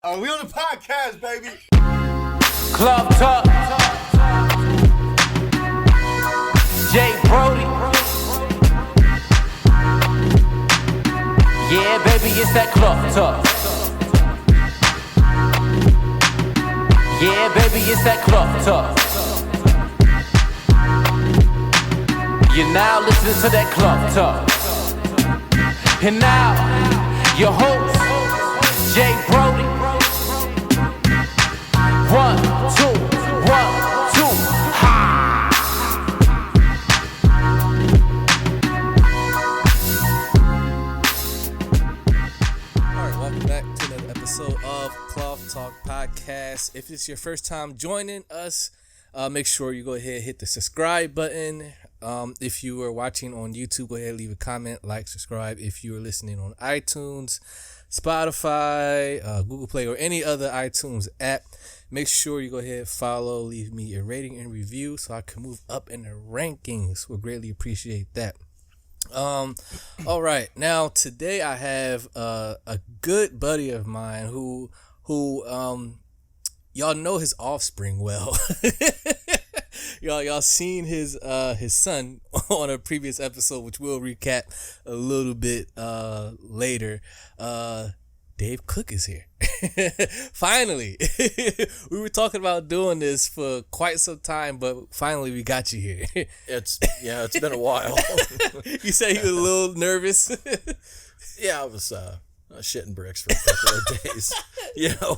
We on the podcast, baby. Club Talk. Jay Brody. Yeah, baby, it's that Club Talk. Yeah, baby, it's that Club Talk. You're now listening to that Club Talk. And now, your host, Jay Brody. 1, 2, 1, 2, ha! Alright, welcome back to another episode of Cloth Talk Podcast. If it's your first time joining us, make sure you go ahead and hit the subscribe button. If you are watching on YouTube, go ahead and leave a comment, like, subscribe. If you are listening on iTunes, Spotify, Google Play, or any other iTunes app, make sure you go ahead and follow, leave me a rating and review so I can move up in the rankings. We'll greatly appreciate that. All right, now today I have a good buddy of mine who y'all know his offspring well. y'all seen his son on a previous episode, which we'll recap a little bit later. Dave Cook is here. Finally. We were talking about doing this for quite some time, but finally we got you here. It's been a while. You said you were a little nervous. Yeah, I was shitting bricks for a couple of days. You know.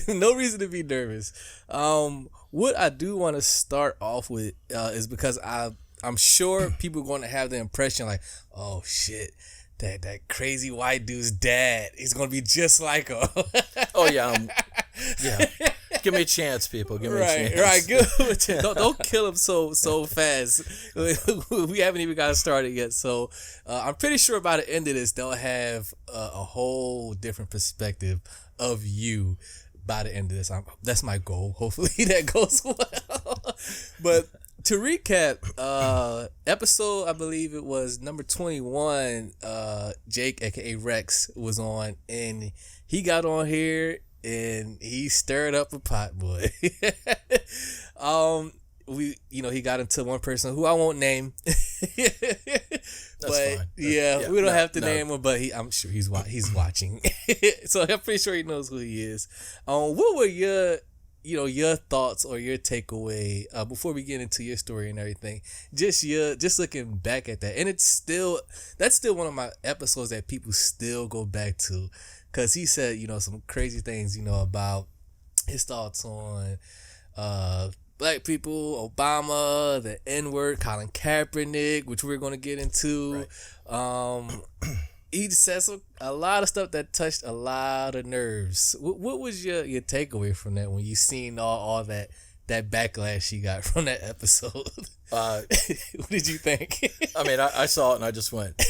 No reason to be nervous. What I do want to start off with is because I'm sure people are going to have the impression like, oh shit, that crazy white dude's dad, he's going to be just like him. Oh yeah, yeah. Give me a chance, people. Give me a chance. Right. Good. Don't kill him so fast. We haven't even got started yet. So I'm pretty sure by the end of this, they'll have a whole different perspective of you by the end of this. That's my goal. Hopefully that goes well. But to recap, episode, I believe it was number 21, Jake, aka Rex, was on, and he got on here and he stirred up a pot, boy. He got into one person who I won't name. That's fine. Yeah, we don't have to name him, but I'm sure he's watching. So I'm pretty sure he knows who he is. What were your thoughts or your takeaway before we get into your story and everything? Just looking back at that, and that's still one of my episodes that people still go back to, because he said some crazy things about his thoughts on black people, Obama, the N-word, Colin Kaepernick, which we're going to get into. Right. He said a lot of stuff that touched a lot of nerves. What was your takeaway from that when you seen all that backlash he got from that episode? What did you think? I mean, I saw it and I just went,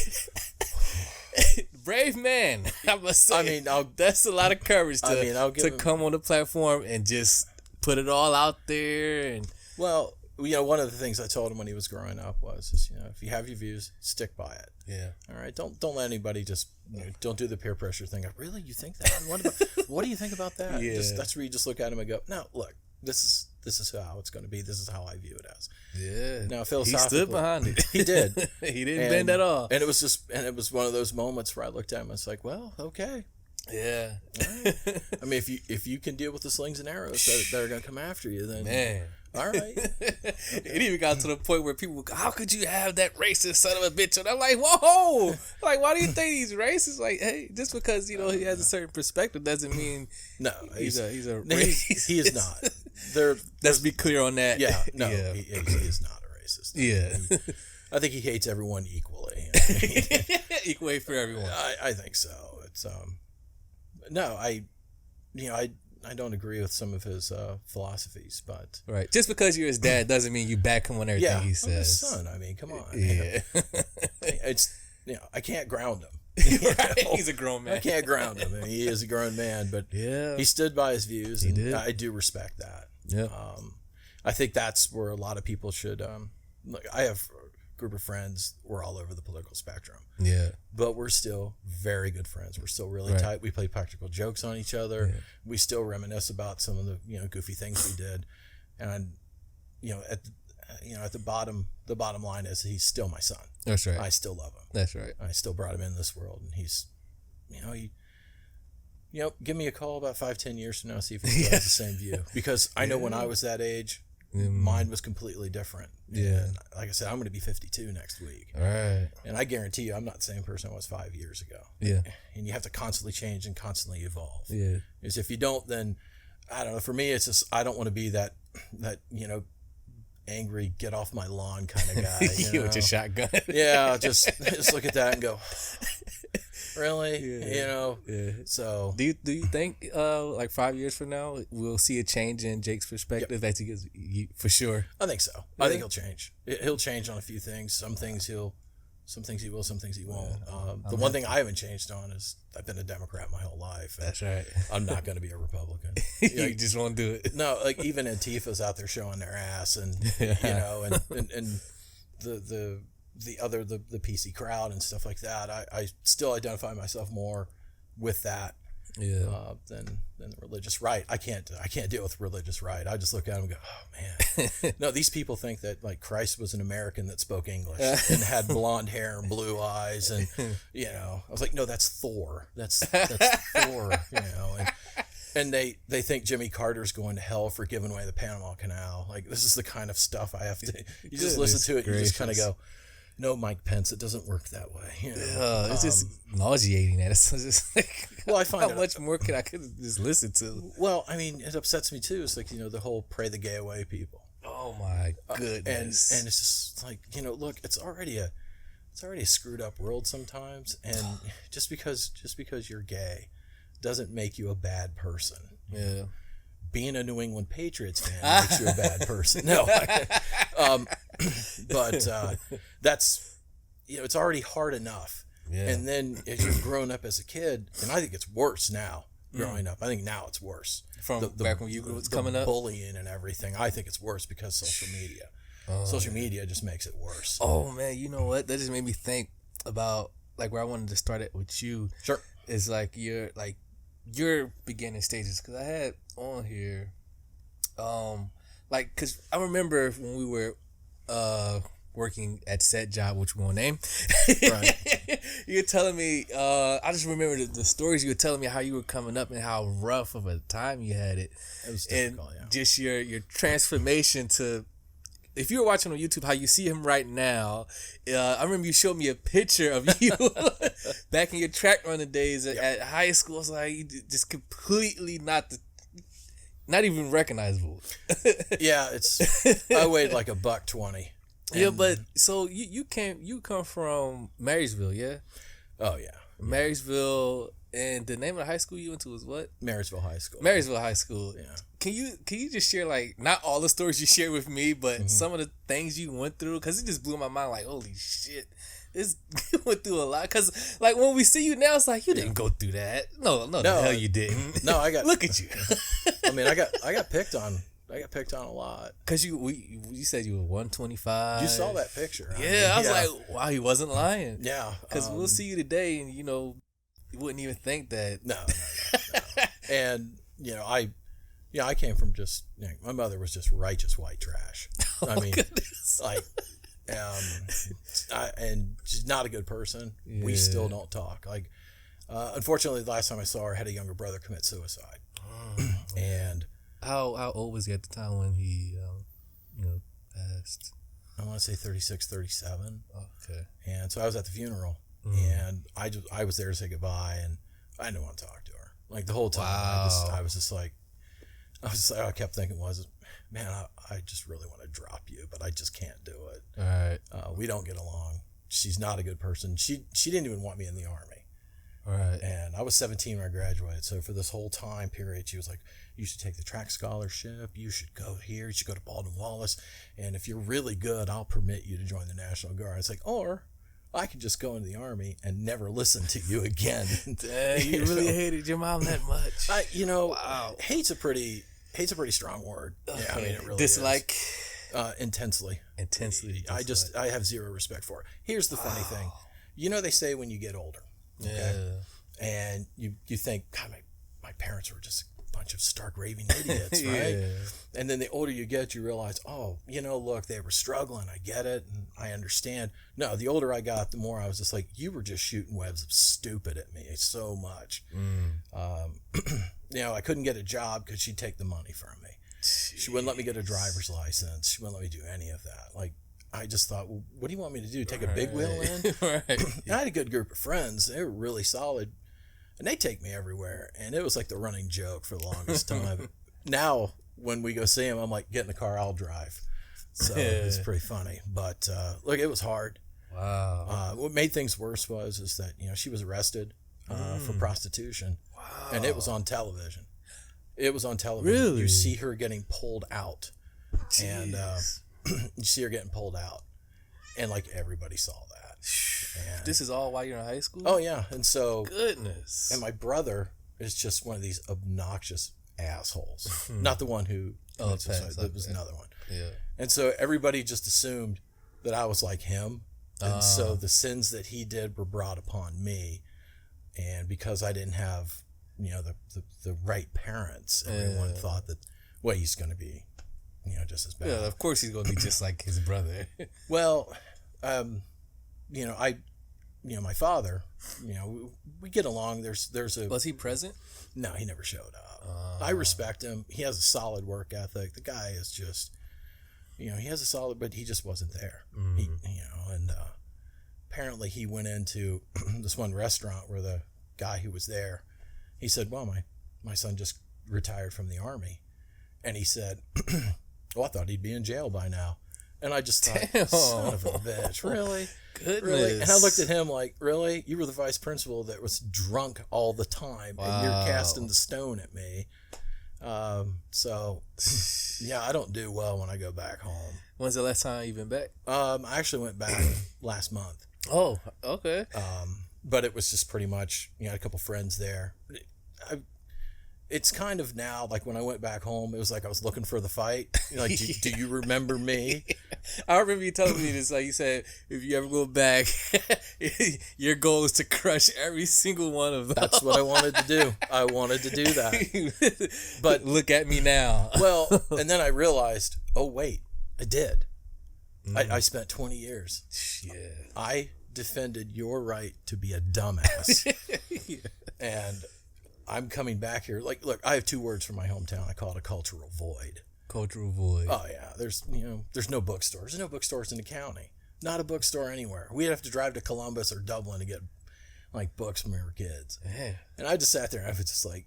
brave man. I must say. I mean, that's a lot of courage to come on the platform and just put it all out there. And well, one of the things I told him when he was growing up was, if you have your views, stick by it. Yeah. All right. Don't let anybody just don't do the peer pressure thing. Really, you think that? What do you think about that? Yeah. That's where you just look at him and go, no, look, this is how it's going to be. This is how I view it as. Yeah. Now, philosophically, he stood behind it. He did. He didn't bend at all. And it was one of those moments where I looked at him and was like, well, okay. Yeah. Right. I mean, if you can deal with the slings and arrows that are going to come after you, then man. All right. It even got to the point where people, how could you have that racist son of a bitch? And I'm like, whoa, like, why do you think he's racist? Like, hey, just because he has a certain perspective doesn't mean he's a racist. He is not. Let's be clear on that. Yeah, no, yeah. He is not a racist. Yeah, I think he hates everyone equally. Equal hate for everyone. I think so. It's no, I don't agree with some of his philosophies, but right. Just because you're his dad doesn't mean you back him on everything he says. I'm his son. I mean, come on. Yeah. It's I can't ground him. Right. He's a grown man. I can't ground him. I mean, he is a grown man, but he stood by his views, and I do respect that. Yeah. I think that's where a lot of people should. Look, I have group of friends. We're all over the political spectrum. Yeah. But we're still very good friends. We're still really Right. tight. We play practical jokes on each other. Yeah. We still reminisce about some of the, goofy things we did. And, at the bottom line is he's still my son. That's right. I still love him. That's right. I still brought him in this world, and he's, give me a call about 5-10 years from now, see if he still has the same view. Because I know when I was that age, mine was completely different. Yeah. And like I said, I'm going to be 52 next week. All right. And I guarantee you, I'm not the same person I was 5 years ago. Yeah. And you have to constantly change and constantly evolve. Yeah. Because if you don't, then, I don't know, for me, it's just, I don't want to be that angry, get off my lawn kind of guy. With your shotgun. Yeah, just look at that and go, really? Yeah. Yeah. So Do you think like 5 years from now we'll see a change in Jake's perspective as he gets for sure? I think so. Yeah. I think he'll change. He'll change on a few things. Some things he will, some things he won't. The one thing I haven't changed on is I've been a Democrat my whole life. That's right. I'm not going to be a Republican. You just won't do it. No, like even Antifa's out there showing their ass, and and the PC crowd and stuff like that. I still identify myself more with that than the religious right. I can't deal with religious right. I just look at them and go, oh man. No, these people think that like Christ was an American that spoke English and had blonde hair and blue eyes, and I was like, no, that's Thor. That's Thor. And they think Jimmy Carter's going to hell for giving away the Panama Canal. Like, this is the kind of stuff I have to. You just listen to it, and you just kind of go, no, Mike Pence, it doesn't work that way. It's just nauseating. That it's just like, well, I find how much more could I just listen to? Well, I mean, it upsets me too. It's like the whole pray the gay away people. Oh my goodness! And it's just like look, it's already a screwed up world sometimes, and just because you're gay doesn't make you a bad person. Yeah. Being a New England Patriots fan makes you a bad person. No, but that's it's already hard enough. Yeah. And then as you've grown up as a kid, and I think it's worse now. Growing up, I think now it's worse. From back when you was coming up, bullying and everything. I think it's worse because social media. Social media just makes it worse. Oh man, you know what? That just made me think about like where I wanted to start it with you. Sure. Is like your beginning stages, because I had on here, because I remember when we were working at said job, which we won't name. Right. You're telling me, I just remember the stories you were telling me, how you were coming up and how rough of a time you had it. It was difficult, and just your transformation to, if you were watching on YouTube, how you see him right now. I remember you showed me a picture of you back in your track running days at high school. It's like you just completely not even recognizable. Yeah, I weighed like $120. Yeah, but so you come from Marysville, yeah? Oh yeah, Marysville, and the name of the high school you went to was what? Marysville High School. Marysville High School. Yeah. Can you just share like not all the stories you shared with me, but some of the things you went through? Because it just blew my mind. Like, holy shit, this you went through a lot. Because like when we see you now, it's like you didn't go through that. No, the hell you didn't. No, I got. Look at you. I mean, I got picked on. I got picked on a lot. Because you said you were 125. You saw that picture. I was like, wow, he wasn't lying. Yeah. Because we'll see you today, and you wouldn't even think that. No. And I came from just my mother was just righteous white trash. I mean, goodness. like, and she's not a good person. Yeah. We still don't talk. Like, unfortunately, the last time I saw her, I had a younger brother commit suicide, and. How old was he at the time when he, passed? I want to say 36, 37. Okay. And so I was at the funeral, and I was there to say goodbye, and I didn't want to talk to her. Like the whole time, wow. I kept thinking man, I just really want to drop you, but I just can't do it. All right. We don't get along. She's not a good person. She didn't even want me in the Army. Right. And I was 17 when I graduated. So for this whole time period, she was like, you should take the track scholarship. You should go here. You should go to Baldwin-Wallace. And if you're really good, I'll permit you to join the National Guard. It's like, or I could just go into the Army and never listen to you again. Dang, you really hated your mom that much? Wow. Hate's a pretty strong word. Okay. Yeah, I mean, it really Dislike. is. Intensely. Intensely. I have zero respect for it. Here's the funny thing. You know, they say when you get older, okay? Yeah. And you think, God, my parents were just a bunch of stark raving idiots, right? Yeah. And then the older you get, you realize, oh, you know, look, they were struggling. I get it. And I understand. No, the older I got, the more I was just like, you were just shooting webs of stupid at me so much. You know, I couldn't get a job because she'd take the money from me. Jeez. She wouldn't let me get a driver's license. She wouldn't let me do any of that. Like, I just thought, well, what do you want me to do? Take a big wheel in? Right. And I had a good group of friends. They were really solid. And they take me everywhere. And it was like the running joke for the longest time. Now, when we go see them, I'm like, get in the car, I'll drive. So it's pretty funny. But look, it was hard. Wow. What made things worse is that, you know, she was arrested for prostitution. Wow. And it was on television. It was on television. Really? You see her getting pulled out. Jeez. And you see her getting pulled out. And like everybody saw that. And, this is all while you're in high school? oh, yeah. And so. Goodness. And my brother is just one of these obnoxious assholes. Not the one who. Oh, there was another one. Yeah. And so everybody just assumed that I was like him. And so the sins that he did were brought upon me. And because I didn't have, you know, the right parents, everyone thought that, well, he's going to be, you know, just as bad. Yeah, of course he's going to be just like his brother. Well, you know, my father, you know, we get along. There's a. Was he present? No, he never showed up. I respect him. He has a solid work ethic. The guy is just, you know, he has a solid, but he just wasn't there. He, you know, and apparently he went into this one restaurant where the guy who was there, he said, well, my son just retired from the Army. And he said, well, I thought he'd be in jail by now. And I just thought, damn. Son of a bitch, really? Goodness. Really? And I looked at him like, really? You were the vice principal that was drunk all the time, and you're casting the stone at me. So, yeah, I don't do well when I go back home. When's the last time you've been back? I actually went back last month. Oh, okay. But it was just pretty much, you know, a couple friends there. It's kind of now, like when I went back home, it was like I was looking for the fight. Like, do you remember me? I remember you telling me this. Like you said, if you ever go back, your goal is to crush every single one of them. That's what I wanted to do. I wanted to do that. But look at me now. Well, and then I realized, oh, wait, I did. I spent 20 years. Yeah. I defended your right to be a dumbass. Yeah. And I'm coming back here. Like, look, I have two words for my hometown. I call it a cultural void. Cultural void. Oh yeah, there's no bookstores. There's no bookstores in the county. Not a bookstore anywhere. We'd have to drive to Columbus or Dublin to get like books when we were kids. Yeah. And I just sat there and I was just like,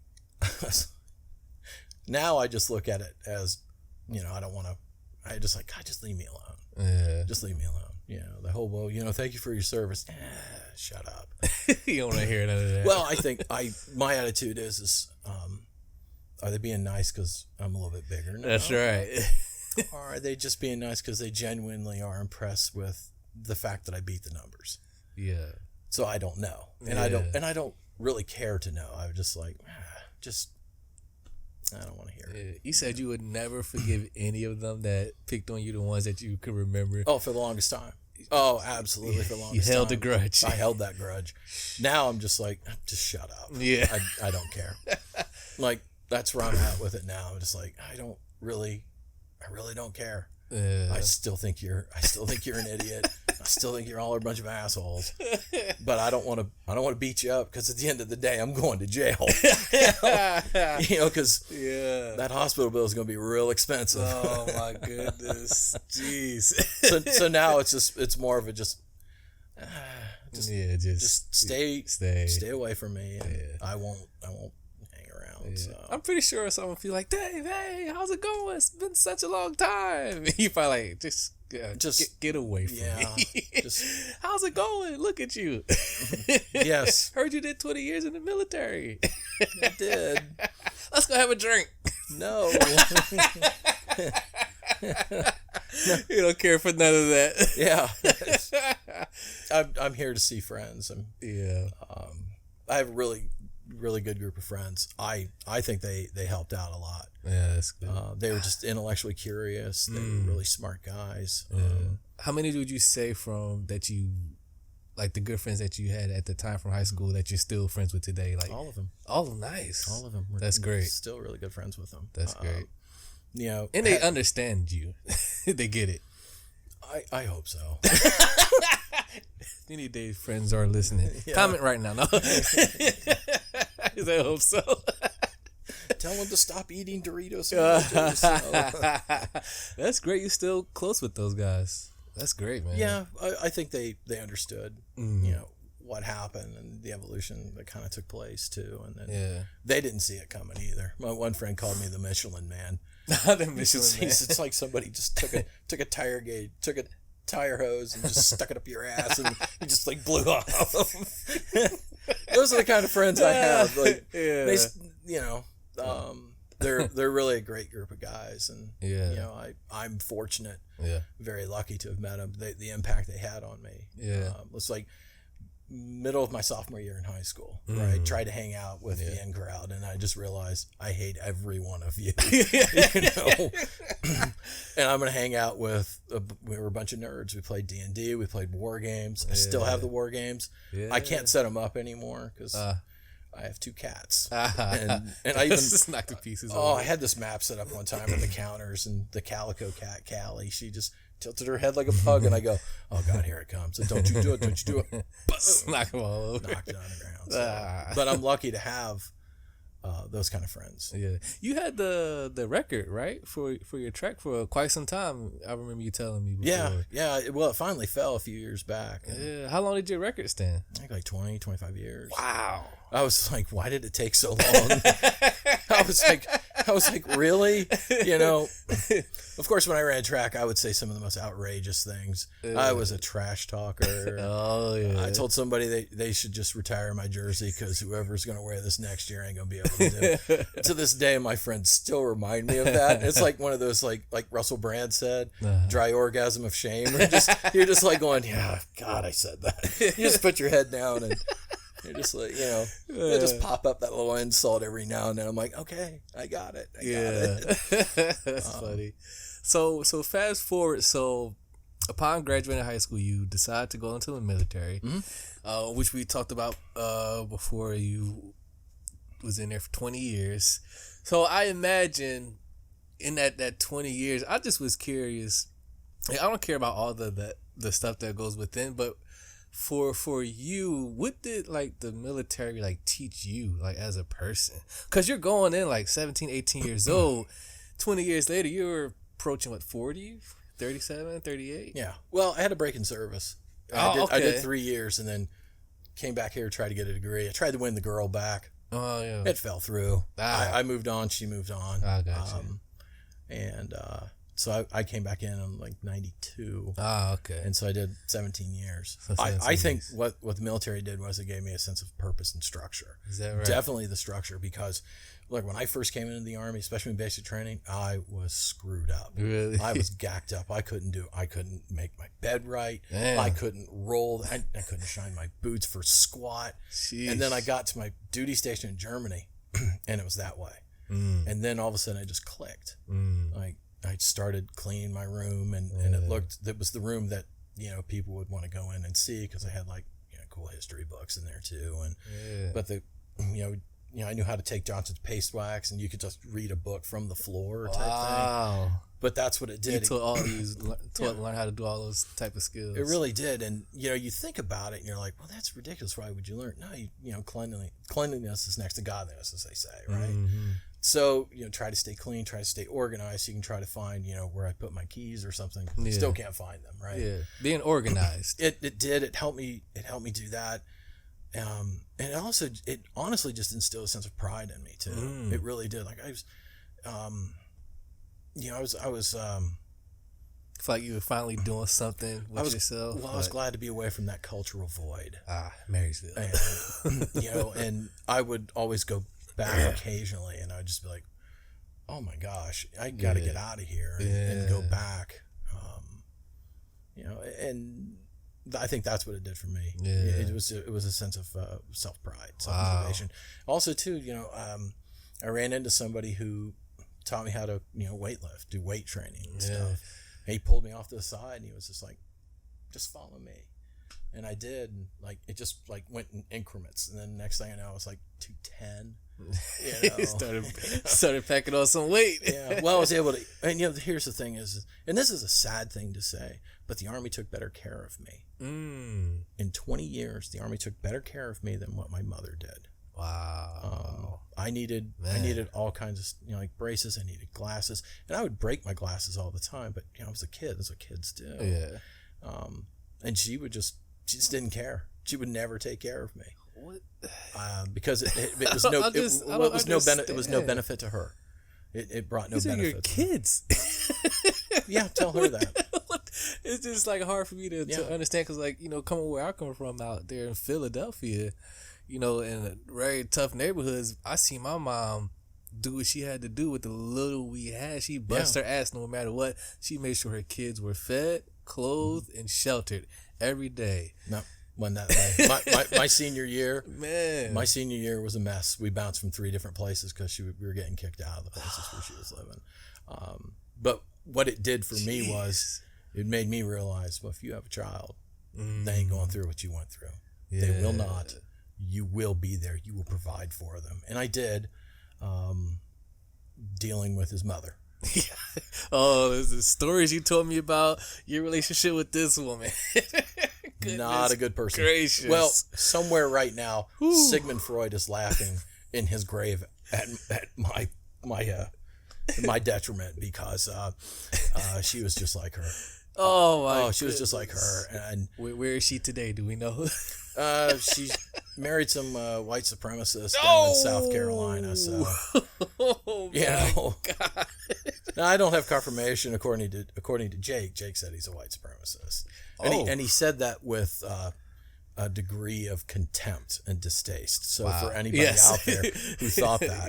now I just look at it as, you know, I don't want to. I just like, God, just leave me alone. Yeah. Just leave me alone. You know, the whole, well, you know, thank you for your service. Shut up. You don't want to hear none of that. Well, I think my attitude is, are they being nice because I'm a little bit bigger? No. That's right. Or are they just being nice because they genuinely are impressed with the fact that I beat the numbers? Yeah. So I don't know, and I don't really care to know. I'm just like, I don't want to hear it. Yeah. You said you would never forgive any of them that picked on you, the ones that you could remember. Oh, for the longest time. Oh, absolutely, for the longest time. You held the grudge. I held that grudge. Now I'm just like, just shut up. Yeah. I don't care. Like, that's where I'm at with it now. I'm just like, I really don't care. Yeah. I still think you're an idiot. I still think you're all a bunch of assholes. But I don't want to beat you up because at the end of the day, I'm going to jail. You know, because that hospital bill is going to be real expensive. Oh my goodness, jeez. So now it's more of a just stay away from me. And I won't hang around. Yeah. So. I'm pretty sure someone will be like, Dave, hey, how's it going? It's been such a long time. You probably like, just get away from me. How's it going? Look at you. Yes. Heard you did 20 years in the military. I did. Let's go have a drink. No. You don't care for none of that. Yeah. I'm here to see friends. I have a really really good group of friends. I think they helped out a lot. Yeah, that's good. They were just intellectually curious. They were really smart guys. Yeah. How many would you say from that you, like the good friends that you had at the time from high school that you're still friends with today? Like all of them. Oh, nice. All of them. That's great. Still really good friends with them. That's great. You know, and they understand you. They get it. I hope so. Any day friends are listening. Yeah. Comment right now. No. I hope so. Tell them to stop eating Doritos sandwiches. That's great. You're still close with those guys. That's great, man. Yeah, I think they understood, you know, what happened and the evolution that kind of took place too. And then they didn't see it coming either. My one friend called me the Michelin Man. The Michelin Man. It's like somebody just took a tire gauge, took a tire hose and just stuck it up your ass and you just like blew off. Those are the kind of friends I have. Like they, you know, they're really a great group of guys, and you know, I'm fortunate, very lucky to have met them. The impact they had on me. It's like middle of my sophomore year in high school, where I tried to hang out with the in crowd, and I just realized I hate every one of you. You know, and I'm gonna hang out with. We were a bunch of nerds. We played D&D. We played war games. I still have the war games. I can't set them up anymore because I have 2 cats, and I even knocked to pieces. I had this map set up one time on the counters, and the calico cat Callie, she just tilted her head like a pug, and I go, "Oh God, here it comes! So don't you do it! Don't you do it!" Knock them all over. Knocked it on the ground. So. But I'm lucky to have those kind of friends. Yeah, you had the record right for your track for quite some time. I remember you telling me before. Yeah. Well, it finally fell a few years back. Yeah. How long did your record stand? I think like 20, 25 years. Wow. I was like, why did it take so long? I was like, really? You know, of course, when I ran track, I would say some of the most outrageous things. I was a trash talker. Oh, yeah. I told somebody they should just retire my jersey because whoever's going to wear this next year ain't going to be able to do it. To this day, my friends still remind me of that. It's like one of those, like Russell Brand said, dry orgasm of shame. You're just like going, yeah, God, I said that. You just put your head down and... You're just like, you know, they just pop up that little insult every now and then. I'm like, okay, I got it. I got it. That's funny. So fast forward. So upon graduating high school, you decide to go into the military, which we talked about before. You was in there for 20 years. So I imagine in that 20 years, I just was curious. I don't care about all the stuff that goes within, but for you, what did like the military like teach you like as a person? Because you're going in like 17, 18 years old. 20 years later, you're approaching what, 40, 37, 38? Yeah. Well, I had a break in service. I did 3 years and then came back here to try to get a degree. I tried to win the girl back. Oh, yeah. It fell through. I moved on. She moved on. I got you. And so I came back in like 92. Okay. And so I did 17 years. So I think what the military did was it gave me a sense of purpose and structure. Is that right? Definitely the structure, because look, when I first came into the Army, especially in basic training, I was screwed up. Really? I was gacked up. I couldn't make my bed right. Damn. I couldn't roll. I couldn't shine my boots for squat. Sheesh. And then I got to my duty station in Germany and it was that way. And then all of a sudden I just clicked. Like, I started cleaning my room, and it was the room that, you know, people would want to go in and see, because I had like, you know, cool history books in there too. And but you know, I knew how to take Johnson's paste wax, and you could just read a book from the floor type thing. But that's what it did. You learn how to do all those type of skills. It really did. And, you know, you think about it and you're like, well, that's ridiculous. Why would you learn? No, you know, cleanliness is next to godliness, as they say, right? So, you know, try to stay clean, try to stay organized. So you can try to find, you know, where I put my keys or something. Still can't find them, right? Yeah, being organized. It did. It helped me do that. And it honestly just instilled a sense of pride in me too. It really did. Like I was, you know, I was. It's like you were finally doing something with yourself. Well, I was glad to be away from that cultural void. Marysville. And, you know, and I would always go back occasionally, and I'd just be like, oh my gosh, I got to get out of here and go back. You know, and I think that's what it did for me. Yeah. It was a sense of self-pride, self-motivation. Also, too, I ran into somebody who taught me how to, weight lift, do weight training and stuff. And he pulled me off to the side and he was just like, just follow me. And I did, and it just went in increments. And then next thing I know, I was 210. Started packing on some weight. Yeah. Well, I was able to, and here's the thing is, and this is a sad thing to say, but the Army took better care of me. In 20 years, the Army took better care of me than what my mother did. Wow. I needed all kinds of, braces. I needed glasses, and I would break my glasses all the time, but I was a kid. That's what kids do. Yeah. And she just didn't care. She would never take care of me. What? Because it was no, it was no benefit to her. It brought no These benefit. These are your kids. Yeah, tell her that. It's just hard for me to understand because coming where I come from out there in Philadelphia, in very tough neighborhoods, I see my mom do what she had to do with the little we had. She bust her ass no matter what. She made sure her kids were fed, clothed, and sheltered every day. No. When that way. My senior year, man, my senior year was a mess. We bounced from 3 different places because we were getting kicked out of the places where she was living. But what it did for me was it made me realize, well, if you have a child, they ain't going through what you went through. Yeah. They will not. You will be there. You will provide for them, and I did. Dealing with his mother. Oh, there's the stories you told me about your relationship with this woman. Not a good person. Gracious. Well, somewhere right now, Sigmund Freud is laughing in his grave at my detriment because she was just like her. She was just like her. And where is she today? Do we know? She's married some white supremacist down in South Carolina. So, God. Now, I don't have confirmation according to Jake. Jake said he's a white supremacist, and he said that with a degree of contempt and distaste. So for anybody out there who thought that,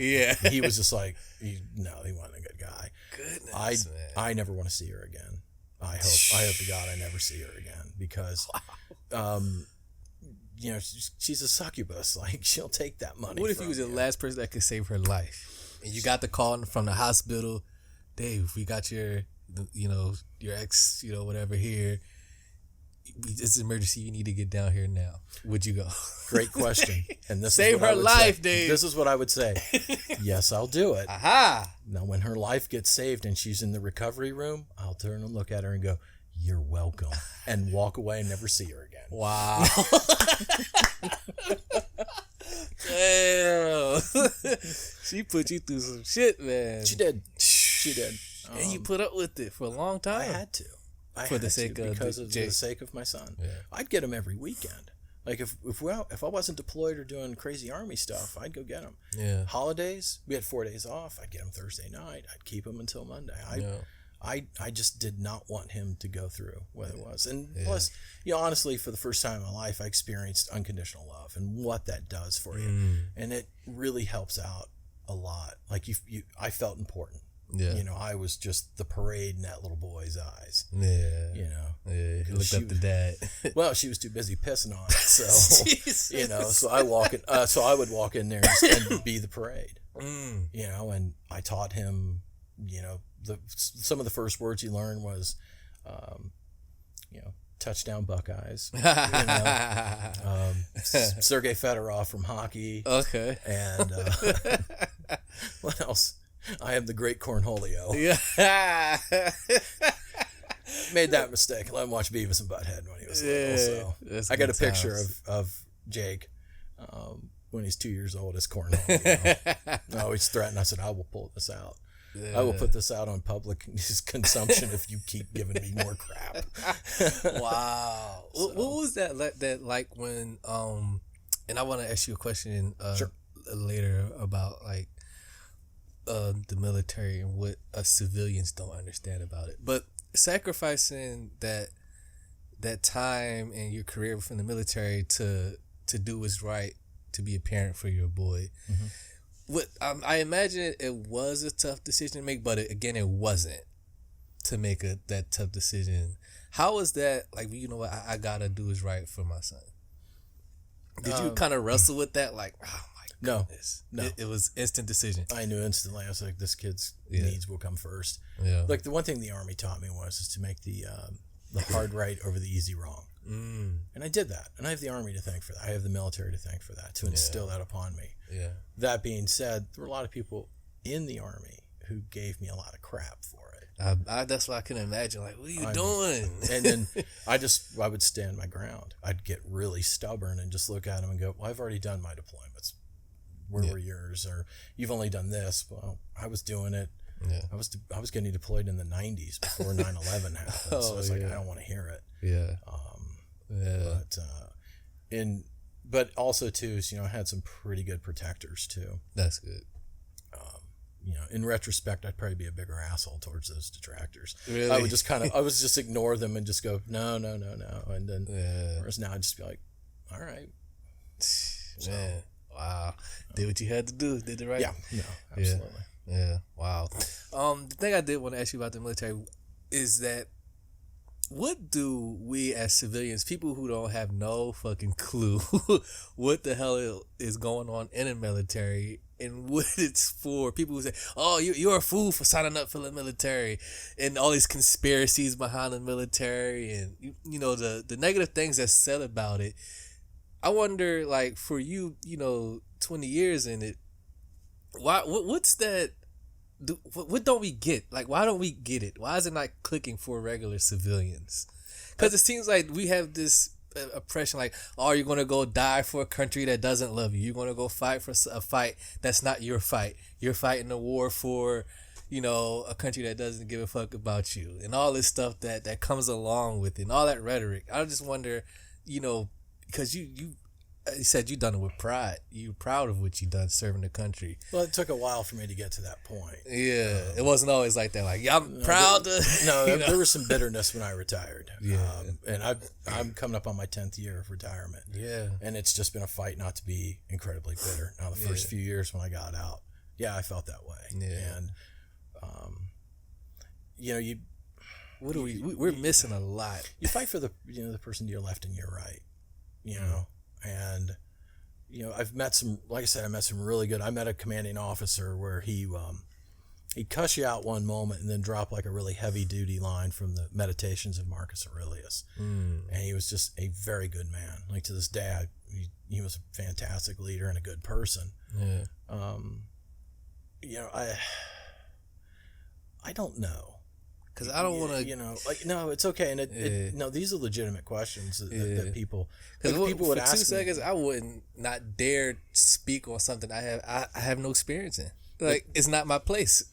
he was just like, he wasn't a good guy. Goodness, I never want to see her again. I hope to God I never see her again because, she's a succubus. She'll take that money. What if he was the last person that could save her life, and you got the call from the hospital? Dave, we got your ex, whatever here. It's an emergency. You need to get down here now. Would you go? Great question. And this save is what her I would life, say. Dave. This is what I would say. Yes, I'll do it. Aha! Now, when her life gets saved and she's in the recovery room, I'll turn and look at her and go, "You're welcome," and walk away and never see her again. Wow. Damn. She put you through some shit, man. She did. And you put up with it for a long time. I had to. For the sake of my son. Yeah. I'd get him every weekend. If I wasn't deployed or doing crazy Army stuff, I'd go get him. Yeah. Holidays, we had 4 days off. I'd get him Thursday night. I'd keep him until Monday. I just did not want him to go through what it was. And plus, honestly, for the first time in my life, I experienced unconditional love and what that does for you. And it really helps out a lot. I felt important. Yeah. I was just the parade in that little boy's eyes. Yeah. Yeah. He looked up to dad. Well, she was too busy pissing on it. So, so I would walk in there and be the parade. And I taught him, some of the first words he learned was, touchdown Buckeyes. Sergei Fedorov from hockey. Okay. And what else? I am the great Cornholio. Yeah. Made that mistake. Let him watch Beavis and Butthead when he was little. So I got a picture of Jake when he's 2 years old as Cornholio. He's threatened. I said, I will pull this out. Yeah. I will put this out on public consumption if you keep giving me more crap. Wow. So. What was that like when and I want to ask you a question later about the military and what us civilians don't understand about it, but sacrificing that time and your career within the military to do what's right, to be a parent for your boy. What I imagine it was a tough decision to make, but it wasn't to make that tough decision. How was that? Like, you know what? I gotta do is right for my son. Did you kind of wrestle with that? Like, oh my goodness. No. It was instant decision. I knew instantly. I was like, this kid's needs will come first. Yeah. Like, the one thing the Army taught me is to make the hard right over the easy wrong. And I did that. And I have the Army to thank for that. I have the military to thank for that, to instill that upon me. Yeah. That being said, there were a lot of people in the Army who gave me a lot of crap for it. That's what I can imagine. Like, what are you doing? And then I would stand my ground. I'd get really stubborn and just look at them and go, well, I've already done my deployments. Where were yours? Or you've only done this. Well, I was doing it. Yeah. I was getting deployed in the 90s before 9/11 happened. So it's like, I don't want to hear it. Yeah. But also too, is, I had some pretty good protectors too. That's good. In retrospect, I'd probably be a bigger asshole towards those detractors. Really? I would just ignore them and just go, no. And then, whereas now I'd just be like, all right. Man, wow. Did what you had to do. Did the right. Yeah, no, absolutely. Yeah. Wow. The thing I did want to ask you about the military is that what do we as civilians, people who don't have no fucking clue what the hell is going on in the military and what it's for, people who say, oh, you're a fool for signing up for the military, and all these conspiracies behind the military, and the negative things that's said about it. I wonder, like, for you, 20 years in it, what's that? What don't we get? Like, why don't we get it? Why is it not clicking for regular civilians? Because it seems like we have this oppression, like, oh, you're going to go die for a country that doesn't love you. You're going to go fight for a fight that's not your fight. You're fighting a war for, a country that doesn't give a fuck about you. And all this stuff that comes along with it, and all that rhetoric. I just wonder, because you said you done it with pride. You're proud of what you done serving the country. Well, it took a while for me to get to that point. Yeah, it wasn't always like that. Like, yeah, I'm proud to. No, there was some bitterness when I retired. Yeah, and I'm coming up on my 10th year of retirement. Yeah, and it's just been a fight not to be incredibly bitter. Now, the first few years when I got out, I felt that way. Yeah, and we're missing a lot. You fight for the the person to your left and your right. And I've met some, like I said, I met a commanding officer where he'd cuss you out one moment and then drop like a really heavy duty line from the Meditations of Marcus Aurelius. And he was just a very good man. Like, to this day, he was a fantastic leader and a good person. I don't know. Because I don't want to, no, it's okay, and no, these are legitimate questions that people. Because people would ask 2 seconds, I wouldn't not dare speak on something I have no experience in. Like, it's not my place.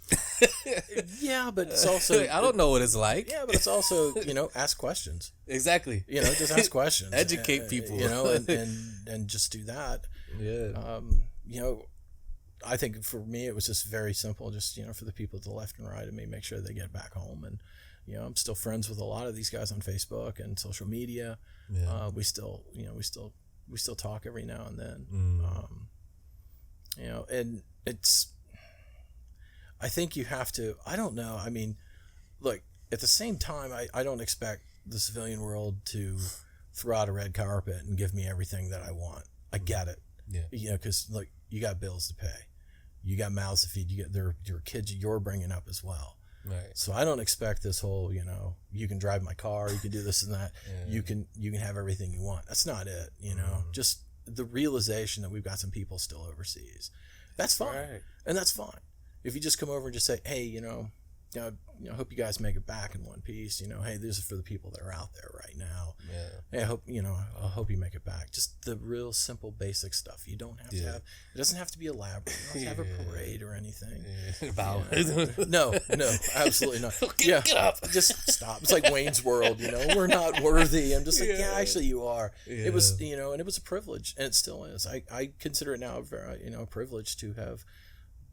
Yeah, but it's also I don't know what it's like. Yeah, but it's also ask questions. Exactly. Just ask questions. Educate people. And just do that. Yeah. I think for me it was just very simple, just for the people to the left and right of me, make sure they get back home. And I'm still friends with a lot of these guys on Facebook and social media. We still talk every now and then. And it's, I think you have to, I don't know, I mean, look, at the same time, I don't expect the civilian world to throw out a red carpet and give me everything that I want. I get it. Because look, you got bills to pay, you got mouths to feed, there are kids you're bringing up as well. Right. So I don't expect this whole, you can drive my car, you can do this and that, you can have everything you want. That's not it. Just the realization that we've got some people still overseas. That's fine, and that's fine. If you just come over and just say, hey, I hope you guys make it back in one piece. Hey, this is for the people that are out there right now. Hey, I hope you make it back. Just the real simple, basic stuff. You don't have to have. It doesn't have to be elaborate. You don't have to have a parade or anything. No, absolutely not. Get up. Just stop. It's like Wayne's World. We're not worthy. I'm just like, actually, you are. It was, and it was a privilege, and it still is. I consider it now, a privilege to have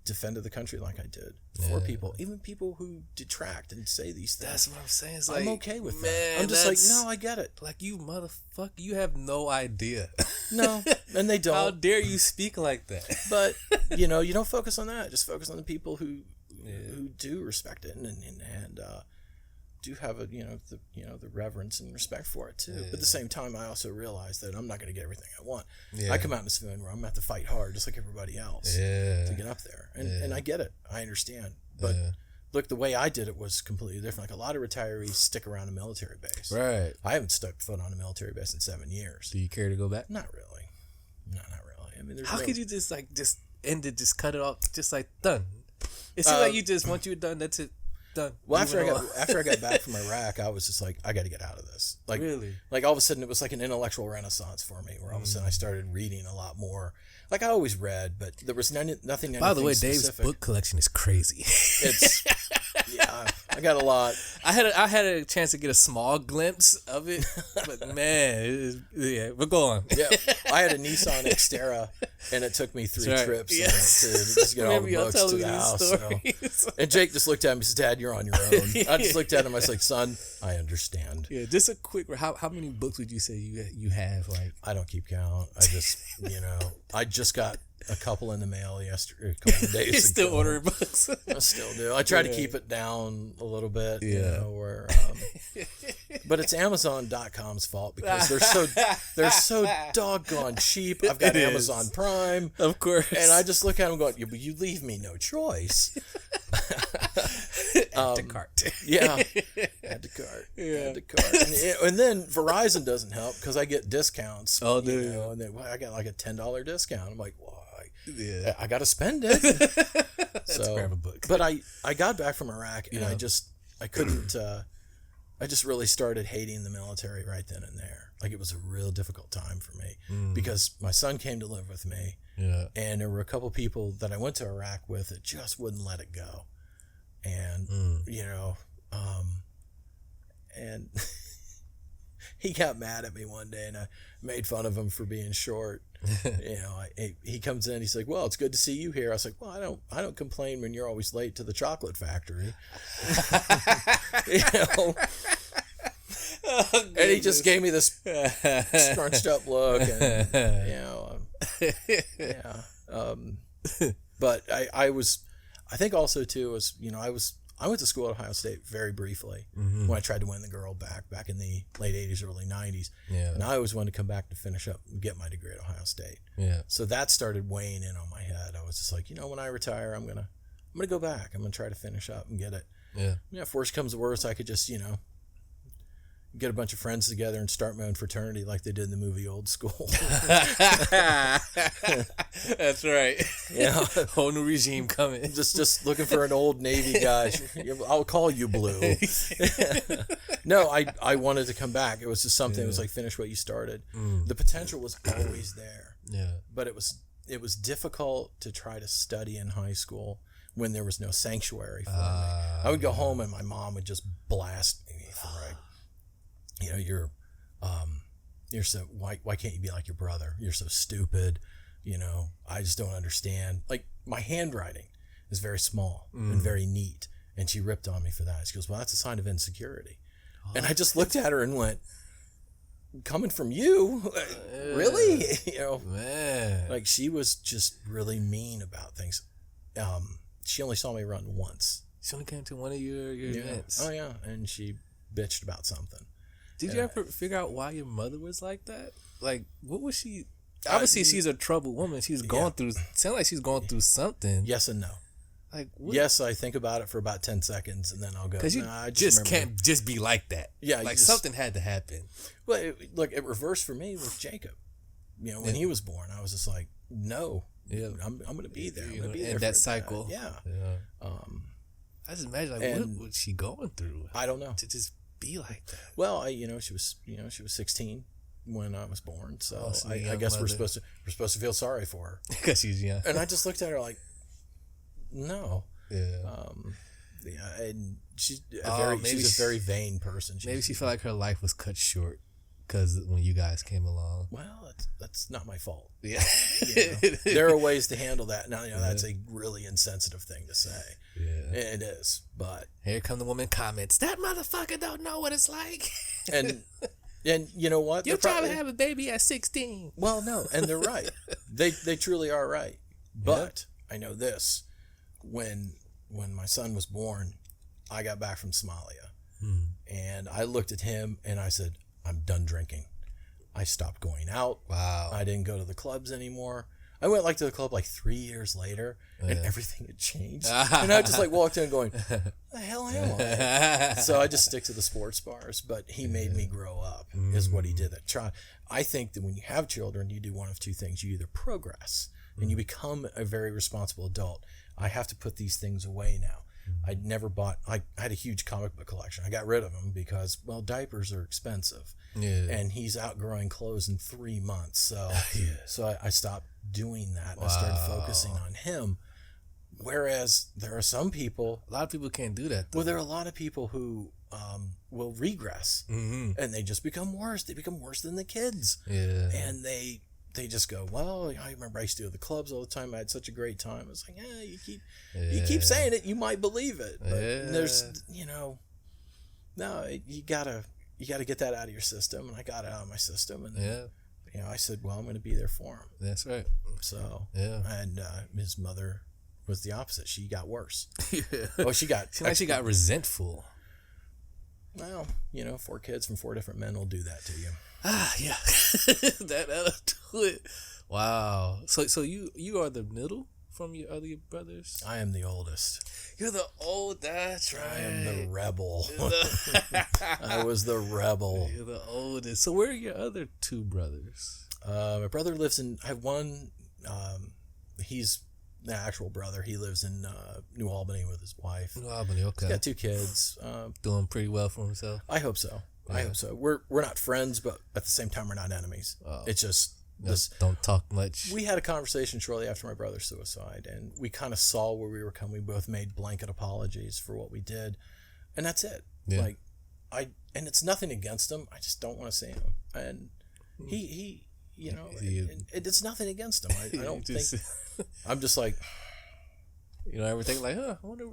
defended the country like I did for people, even people who detract and say these things. That's what I'm saying. It's I'm okay with that. I'm just like, no, I get it. Like, you motherfucker, you have no idea. No, and they don't. How dare you speak like that? But you don't focus on that. Just focus on the people who do respect it and do have the reverence and respect for it too. But at the same time, I also realize that I'm not going to get everything I want. I come out in a civilian where I'm going to have to fight hard, just like everybody else, to get up there. And I get it. I understand. But look, the way I did it was completely different. Like a lot of retirees stick around a military base. Right. I haven't stepped foot on a military base in 7 years. Do you care to go back? Not really. No, not really. I mean, how could you just end it, just cut it off, just like done? It seems like you just once you're done, that's it, done. Well, after I got back from Iraq, I was just like, I got to get out of this. Like, really? Like all of a sudden, it was like an intellectual renaissance for me, where all of a sudden I started reading a lot more. Like I always read, but there was nothing. By the way, specific. Dave's book collection is crazy. It's I got a lot. I had a chance to get a small glimpse of it, but man, but go on. Yeah, I had a Nissan Xterra, and it took me 3 trips to just get all the books to the house. So. And Jake just looked at me and said, "Dad, you're on your own." I just looked at him. I was like, "Son, I understand." Yeah, just a quick. How many books would you say you have? Like, I don't keep count. I just I just got a couple in the mail yesterday, a couple of days ago. Still ordering books. I still do. I try to keep it down a little bit. But it's Amazon.com's fault because they're so doggone cheap. I've got Amazon Prime, of course, and I just look at them going, "You leave me no choice." Add to cart. Yeah, add to cart. Yeah. Add to cart. And then Verizon doesn't help because I get discounts. Oh, dude. And then I got like a $10 discount. I'm like, well, I got to spend it. Let's grab a book. But I got back from Iraq and I couldn't. I just really started hating the military right then and there. Like it was a real difficult time for me because my son came to live with me. Yeah. And there were a couple people that I went to Iraq with that just wouldn't let it go. And, and he got mad at me one day and I made fun of him for being short. He comes in, he's like, "Well, it's good to see you here." I was like, "Well, I don't complain when you're always late to the chocolate factory." Oh, and he just gave me this scrunched up look and, but I think also too was, I went to school at Ohio State very briefly when I tried to win the girl back in the late 80s, early 90s. Yeah. And I always wanted to come back to finish up and get my degree at Ohio State. Yeah. So that started weighing in on my head. I was just like, when I retire, I'm gonna go back. I'm gonna try to finish up and get it. Yeah. If worse comes to worse, I could just, get a bunch of friends together and start my own fraternity like they did in the movie Old School. That's right. Yeah. Whole new regime coming. Just looking for an old Navy guy. I'll call you Blue. No, I wanted to come back. It was just something. It was like, finish what you started. The potential was always there. Yeah. But it was difficult to try to study in high school when there was no sanctuary for me. I would go home and my mom would just blast me for you're so why can't you be like your brother? You're so stupid. I just don't understand. Like my handwriting is very small and very neat, and she ripped on me for that. She goes, "Well, that's a sign of insecurity." And I just looked at her and went, "Coming from you, really?" Man. Like she was just really mean about things. She only saw me run once. She only came to one of your events. Oh yeah, and she bitched about something. Did you ever figure out why your mother was like that? Like, what was she? Obviously, she's a troubled woman. She's going through. Sound like she's going through something. Yes and no. Like, what? Yes, I think about it for about 10 seconds and then I'll go. Because you just can't just be like that. Yeah, like something had to happen. Well, it reversed for me with Jacob. When he was born, I was just like, no. Yeah, I'm going to be there. I'm going to be there. In that cycle. Yeah. I just imagine what was she going through? I don't know. To just be like that. Well, she was 16 when I was born, so I guess we're supposed to feel sorry for her because she's young. And I just looked at her like, no. Yeah. And she's a very vain person. Maybe she felt like her life was cut short because when you guys came along. Well, that's not my fault. Yeah. There are ways to handle that. Now, that's a really insensitive thing to say. Yeah. It is, but here come the woman comments, "That motherfucker don't know what it's like." And you know what? You're trying to have a baby at 16. Well, no, and they're right. They truly are right. But I know this: when my son was born, I got back from Somalia, And I looked at him and I said, I'm done drinking. I stopped going out. Wow. I didn't go to the clubs anymore. I went to the club 3 years later, and everything had changed. And I just walked in going, the hell am I? So I just stick to the sports bars. But he made me grow up, is what he did. I think that when you have children, you do one of two things. You either progress and you become a very responsible adult. I have to put these things away now. I had a huge comic book collection. I got rid of them because, diapers are expensive. Yeah. And he's outgrowing clothes in 3 months. So I stopped doing that. And I started focusing on him. Whereas there are some people. A lot of people can't do that, though. Well, there are a lot of people who will regress. And they just become worse. They become worse than the kids. Yeah. And they just go, well, I remember I used to go to the clubs all the time. I had such a great time. It's like, you keep saying it, you might believe it. But there's, no, you gotta get that out of your system. And I got it out of my system. And I said, well, I'm going to be there for him. That's right. So, and his mother was the opposite. She got worse. Oh, she got resentful. Well, 4 kids from 4 different men will do that to you. Yeah. That'll do it. Wow. So you are the middle from your other brothers? I am the oldest. You're the old. That's right. I am the rebel. I was the rebel. You're the oldest. So where are your other 2 brothers? My brother lives in. I have one. He's the actual brother. He lives in New Albany with his wife. New Albany. Okay. He's got 2 kids. Doing pretty well for himself. I hope so. Yeah. I hope so. We're not friends, but at the same time, we're not enemies. It's just this. Don't talk much. We had a conversation shortly after my brother's suicide, and we kind of saw where we were coming. We both made blanket apologies for what we did, and that's it. Yeah. And it's nothing against him. I just don't want to see him, and he it's nothing against him. I don't think. I'm just like. Everything I wonder,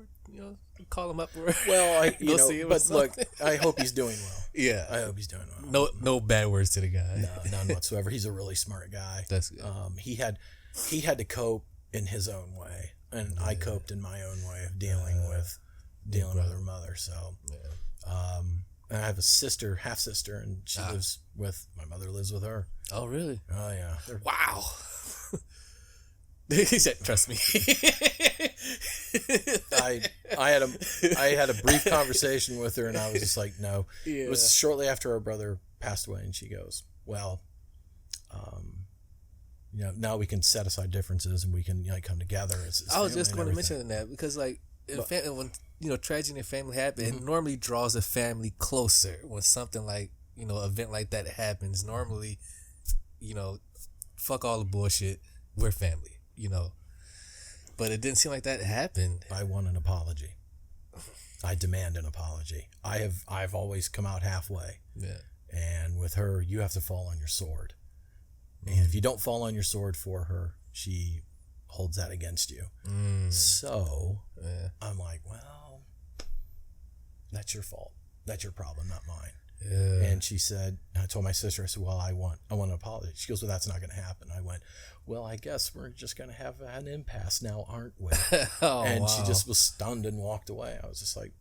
call him up. Well, see him but look, I hope he's doing well. Yeah. I hope he's doing well. No bad words to the guy. No, none whatsoever. He's a really smart guy. That's good. He had to cope in his own way, and I coped in my own way of dealing with her mother. So, and I have a sister, half sister, and she lives with my mother. Lives with her. Oh, really? Oh, yeah. Wow. He said, "Trust me." I had a brief conversation with her, and I was just like, "No." Yeah. It was shortly after our brother passed away, and she goes, "Well, now we can set aside differences, and we can come together." I was just going to mention that because, when tragedy in a family happens, it normally draws a family closer. When something like event like that happens, normally, fuck all the bullshit. We're family. But it didn't seem like that happened. I want an apology. I demand an apology. I've always come out halfway. Yeah. And with her, you have to fall on your sword. And if you don't fall on your sword for her, she holds that against you. So I'm like, well, that's your fault. That's your problem, not mine. Yeah. And she said, I told my sister, I said, well, I want an apology. She goes, well, that's not going to happen. I went, well, I guess we're just going to have an impasse now, aren't we? She just was stunned and walked away. I was just like,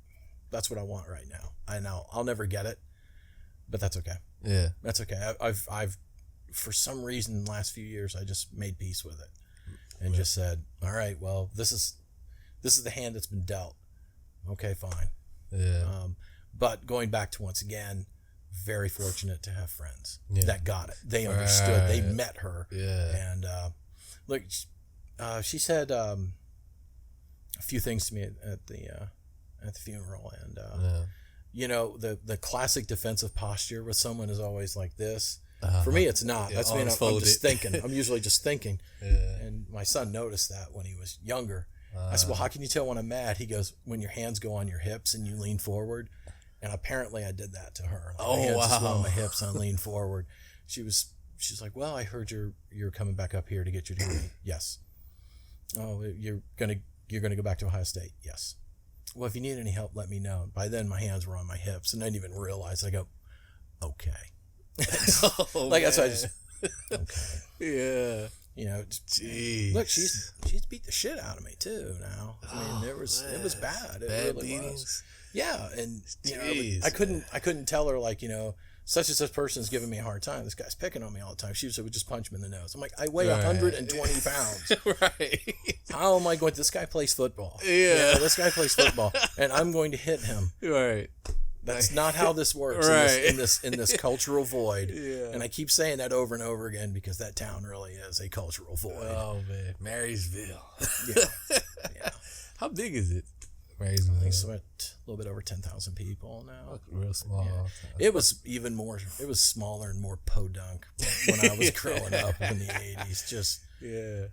that's what I want right now. I know I'll never get it, but that's okay. Yeah. That's okay. I've for some reason in the last few years, I just made peace with it and just said, all right, well, this is the hand that's been dealt. Okay, fine. Yeah. But going back to once again, very fortunate to have friends that got it. They understood. They met her. Yeah. And look, she said a few things to me at the funeral, and the classic defensive posture with someone is always like this. For me, it's not. That's me. I'm just thinking. I'm usually just thinking. Yeah. And my son noticed that when he was younger. I said, well, how can you tell when I'm mad? He goes, when your hands go on your hips and you lean forward. And apparently I did that to her. My hands just went on my hips and I leaned forward. She's like, well, I heard you're coming back up here to get your degree. Yes. Oh, you're gonna go back to Ohio State. Yes. Well, if you need any help, let me know. By then my hands were on my hips and I didn't even realize. I go, okay. That's why I just, okay. Yeah. You know, Jeez. look, she's beat the shit out of me too. Now, I mean, it was bad. It Bad really beatings. was. Yeah, and you know, Jeez, I couldn't tell her like, you know, such and such person's giving me a hard time. This guy's picking on me all the time. She would just punch him in the nose. I'm like, I weigh 120 pounds. Right. How am I going? This guy plays football. Yeah. You know, this guy plays football, and I'm going to hit him. Right. That's not how this works Right. in this cultural void. Yeah. And I keep saying that over and over again because that town really is a cultural void. Oh man, Marysville. Yeah. Yeah. How big is it? I Marysville. think it's about a little bit over 10,000 people now. Real small. Yeah. It was even more. It was smaller and more podunk when I was growing up in the 80s. Just Yeah.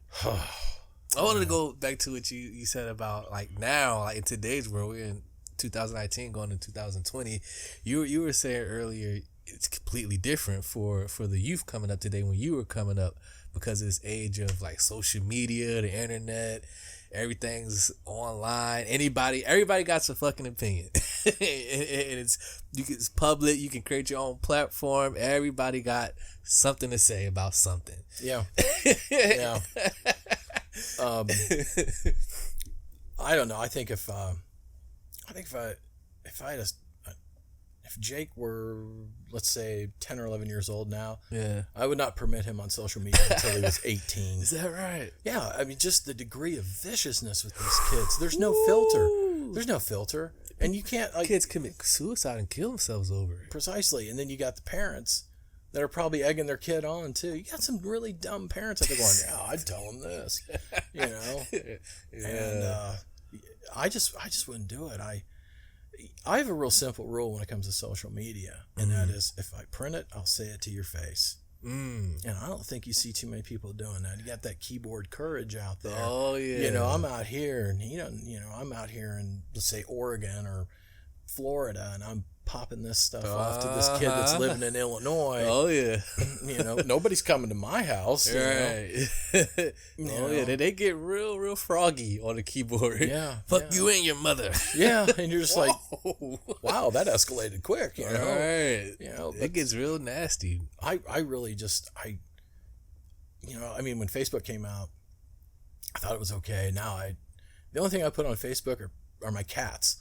I wanted to go back to what you said about like now, like in today's world, we're in 2019 going to 2020. You were saying earlier it's completely different for the youth coming up today when you were coming up because of this age of like social media, the internet, everything's online. Everybody got some fucking opinion. and it's public. You can create your own platform. Everybody got something to say about something. yeah, yeah. I don't know. I think if Jake were, let's say, 10 or 11 years old now, Yeah. I would not permit him on social media until he was 18. Is that right? Yeah, I mean, just the degree of viciousness with these kids. There's no filter. There's no filter. And you can't, like, Kids commit suicide and kill themselves over it. precisely. And then you got the parents that are probably egging their kid on, too. You got some really dumb parents that are going, yeah, I'd tell them this, you know? And I just wouldn't do it. I have a real simple rule when it comes to social media, and that is if I print it, I'll say it to your face. And I don't think you see too many people doing that. You got that keyboard courage out there. Oh yeah. You know, I'm out here, and I'm out here in, let's say, Oregon or Florida, and I'm popping this stuff off to this kid that's living in Illinois. Oh yeah. You know, nobody's coming to my house. You Right. know? Yeah. They get real froggy on the keyboard. Yeah. Fuck yeah. you and your mother. Yeah, and you're just like, Whoa. wow, that escalated quick. You know. Right. You know, It gets real nasty. I really just, I mean, when Facebook came out, I thought it was okay. Now the only thing I put on Facebook are my cats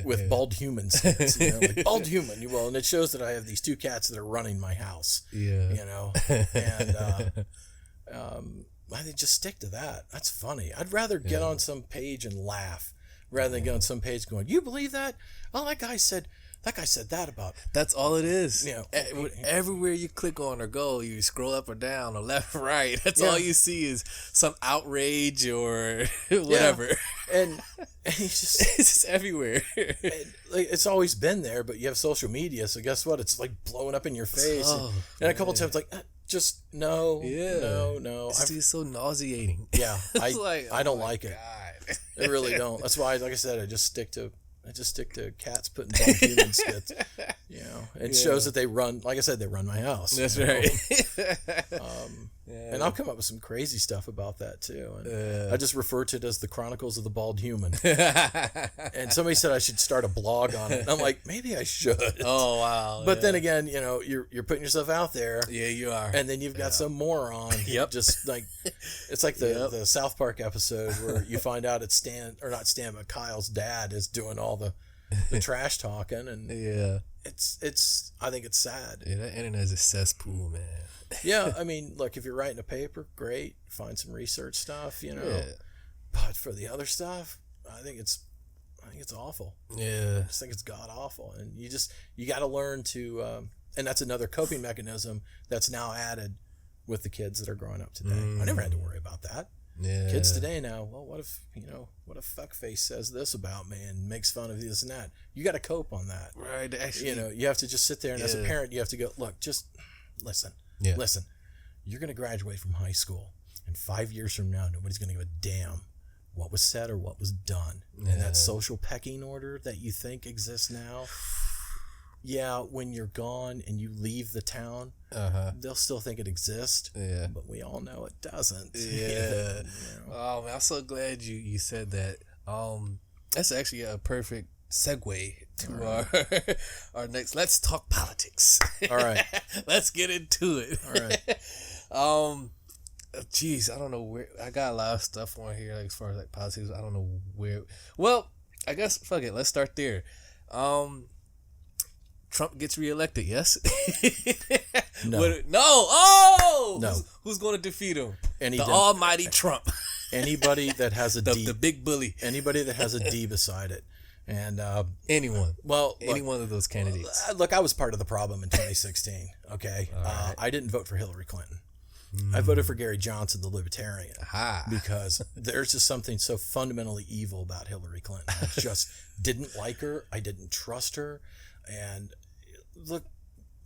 with bald human skins, you know, like bald human, and it shows that I have these two cats that are running my house, Yeah. you know, and I think just stick to that. That's funny. I'd rather get on some page and laugh rather than get on some page going, you believe that? Oh, that guy said that about. That's all it is. Yeah. Everywhere you click on or go, you scroll up or down or left or right. That's all you see is some outrage or whatever. And you just, It's just everywhere. like, it's always been there, but you have social media, so guess what? It's like blowing up in your face. Oh, and a couple times, like, just no, no. It's just so nauseating. Yeah, It's like, I don't oh my like it. God. I really don't. That's why, like I said, I just stick to cats putting bald human skits. You know, it shows that they run. Like I said, they run my house. That's you know? right. And I'll come up with some crazy stuff about that too. And I just refer to it as the Chronicles of the Bald Human. And somebody said I should start a blog on it. And I'm like, maybe I should. Oh wow. But then again, you know, you're putting yourself out there. Yeah, you are. And then you've got some moron. Yep. Just like, it's like the South Park episode where you find out it's but Kyle's dad is doing all the trash talking, and yeah, it's I think it's sad. yeah, that internet is a cesspool, man. Yeah, I mean, look, if you're writing a paper, great, find some research stuff, you know. Yeah. But for the other stuff, I think it's awful. Yeah. I just think it's god awful, and you got to learn to, and that's another coping mechanism that's now added with the kids that are growing up today. I never had to worry about that. Yeah. Kids today now, well, what if fuckface says this about me and makes fun of this and that? You got to cope on that. Right. Actually, You know, you have to just sit there, and as a parent, you have to go, look, just listen. Yeah. Listen, you're going to graduate from high school, and 5 years from now, nobody's going to give a damn what was said or what was done. And that social pecking order that you think exists now, yeah, when you're gone and you leave the town, they'll still think it exists. Yeah. But we all know it doesn't. Yeah. You know? Oh man, I'm so glad you said that. That's actually a perfect segue to our next. Let's talk politics. All right. Let's get into it. All right. Geez, I don't know where. I got a lot of stuff on here, like as far as like politics. I don't know where. Well, I guess fuck it. Let's start there. Trump gets reelected. Yes. No. No. Oh. No. Who's going to defeat him? Any the dem- almighty Trump. Anybody that has a D. The big bully. Anybody that has a D beside it. And anyone. well, any one of those candidates. Look, I was part of the problem in 2016. Okay, right. I didn't vote for Hillary Clinton. I voted for Gary Johnson, the libertarian, because there's just something so fundamentally evil about Hillary Clinton. I just didn't like her. I didn't trust her. And look,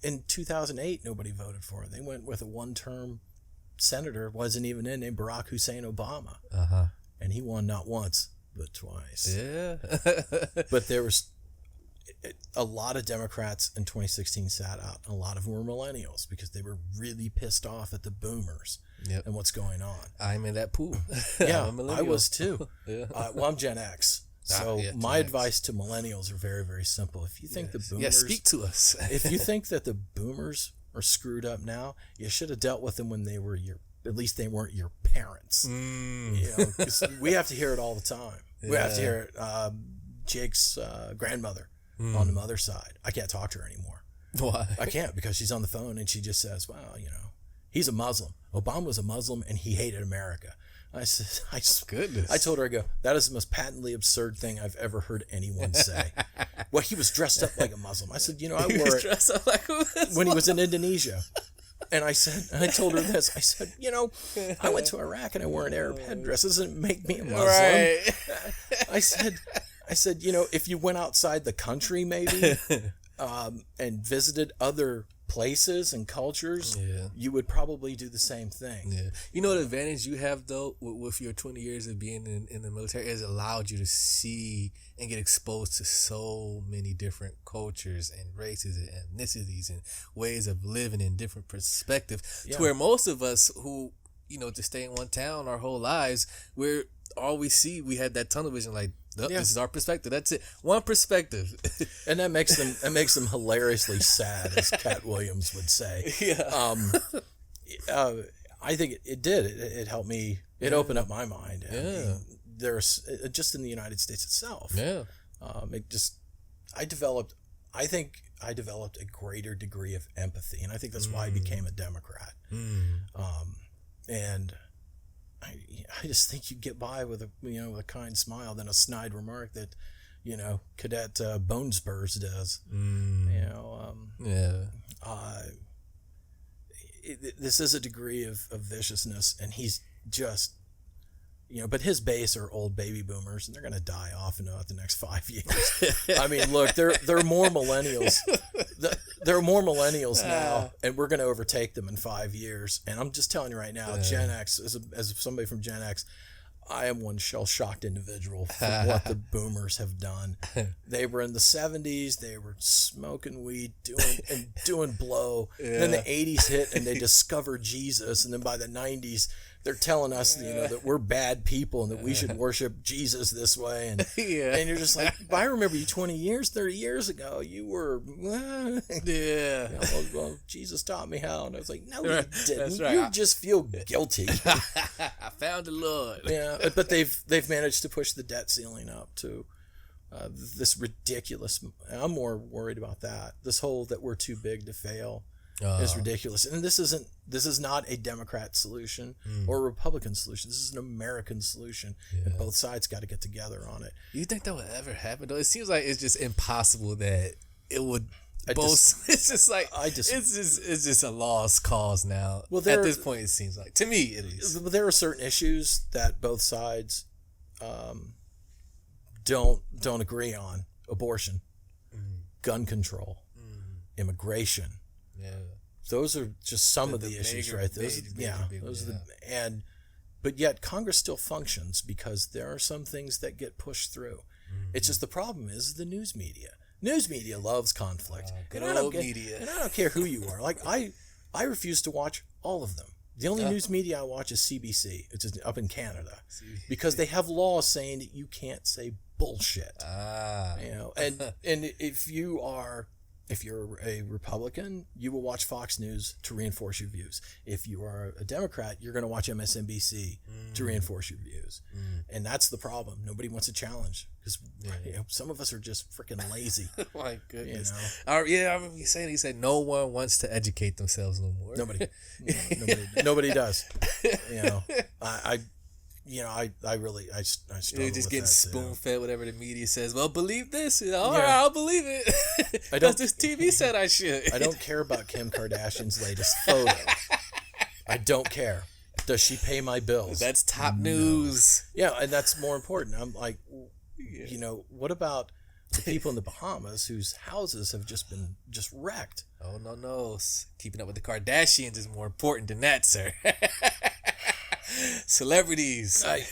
in 2008, nobody voted for her. They went with a one-term senator, wasn't even in, named Barack Hussein Obama. And he won not once, but twice. Yeah. But there was a lot of Democrats in 2016 sat out. A lot of them were millennials because they were really pissed off at the boomers and what's going on. I'm in that pool. Yeah, I was too. Yeah. Well, I'm Gen X. So my Gen X. advice to millennials are very, very simple. If you think the boomers... Yeah, speak to us. If you think that the boomers are screwed up now, you should have dealt with them when they were at least they weren't your parents. You know, 'cause we have to hear it all the time. We have to hear it. Jake's grandmother on the mother's side. I can't talk to her anymore. Why? I can't because she's on the phone and she just says, well, you know, he's a Muslim. Obama was a Muslim and he hated America. Goodness. I told her, I go, that is the most patently absurd thing I've ever heard anyone say. Well, he was dressed up like a Muslim. I said, you know, I wore it dressed up like a Muslim. when he was in Indonesia. And I told her this. I said, you know, I went to Iraq and I wore an Arab headdress. Doesn't make me a Muslim. Right. I said, you know, if you went outside the country maybe and visited other places and cultures, you would probably do the same thing. Yeah. You know the advantage you have though with your 20 years of being in the military is it allowed you to see and get exposed to so many different cultures and races and ethnicities and ways of living in different perspectives to where most of us who, you know, just stay in one town our whole lives, where all we see, we had that tunnel vision like, this is our perspective. That's it. One perspective. And that makes them hilariously sad, as Cat Williams would say. Yeah. I think it did. It helped me. It opened up my mind. I mean, there's just in the United States itself. Yeah. I think I developed a greater degree of empathy, and I think that's why I became a Democrat. And I just think you get by with a kind smile than a snide remark that, you know, Cadet Bonespurs does. You know, this is a degree of viciousness, and he's just, you know, but his base are old baby boomers, and they're going to die off in about the next 5 years. I mean, look, there are more millennials. There are more millennials now, and we're going to overtake them in 5 years. And I'm just telling you right now, Gen X, as somebody from Gen X, I am one shell-shocked individual for what the boomers have done. They were in the 70s, they were smoking weed, doing blow. Then the 80s hit, and they discovered Jesus. And then by the 90s, they're telling us, you know, that we're bad people and that we should worship Jesus this way. And and you're just like, I remember you 20 years, 30 years ago, you were, well, Jesus taught me how. And I was like, no, you didn't. Right. You just feel guilty. I found the Lord. Yeah, but they've managed to push the debt ceiling up to this ridiculous. I'm more worried about that. This whole that we're too big to fail is ridiculous. And this is not a Democrat solution or a Republican solution. This is an American solution, and both sides got to get together on it. You think that would ever happen though? It seems like it's just impossible that it would. It's just a lost cause now. Well, at this point, it seems like, to me, it is. There are certain issues that both sides don't agree on: abortion, gun control, immigration. Yeah, those are just some of the issues, right? But yet Congress still functions because there are some things that get pushed through. It's just the problem is the news media. News media loves conflict. Good old media. And I don't care who you are. Like I refuse to watch all of them. The only news media I watch is CBC. It's just up in Canada because they have laws saying that you can't say bullshit. You know, and if you are If you're a Republican, you will watch Fox News to reinforce your views. If you are a Democrat, you're going to watch MSNBC to reinforce your views. And that's the problem. Nobody wants a challenge because some of us are just freaking lazy. My goodness. I remember you saying, he said no one wants to educate themselves no more. Nobody does. I really struggle You're just with getting that spoon fed whatever the media says. Well, believe this. All Yeah. right, I'll believe it. Because this TV said I should. I don't care about Kim Kardashian's latest photo. I don't care. Does she pay my bills? That's top news. Yeah, and that's more important. I'm like, what about the people in the Bahamas whose houses have just been wrecked? Oh, no. Keeping up with the Kardashians is more important than that, sir. Celebrities. I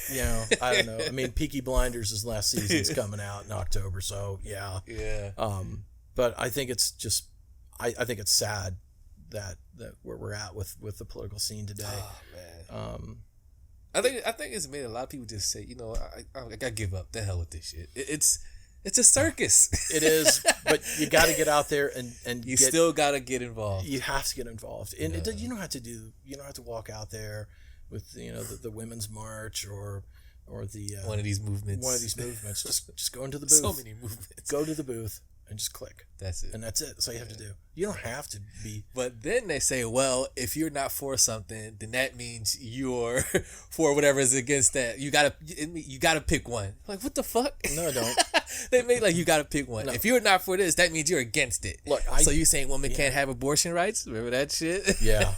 don't know. I mean, Peaky Blinders' last season's coming out in October, so yeah. Yeah. But I think it's just, I think it's sad that where we're at with the political scene today. Oh, man. I think it's made a lot of people just say, I gotta give up. The hell with this shit. It's a circus. It is, but you got to get out there and you still got to get involved. You have to get involved, and you don't have to walk out there with the women's march or the one of these movements. Just go into the booth. So many movements. Go to the booth and just click. That's it. And that's it. That's all you have to do. You don't have to be. But then they say, well, if you're not for something, then that means you're for whatever is against that. You gotta pick one. Like, what the fuck? No, I don't. They made like you gotta pick one. No. If you're not for this, that means you're against it. Look, so you saying women can't have abortion rights? Remember that shit? Yeah.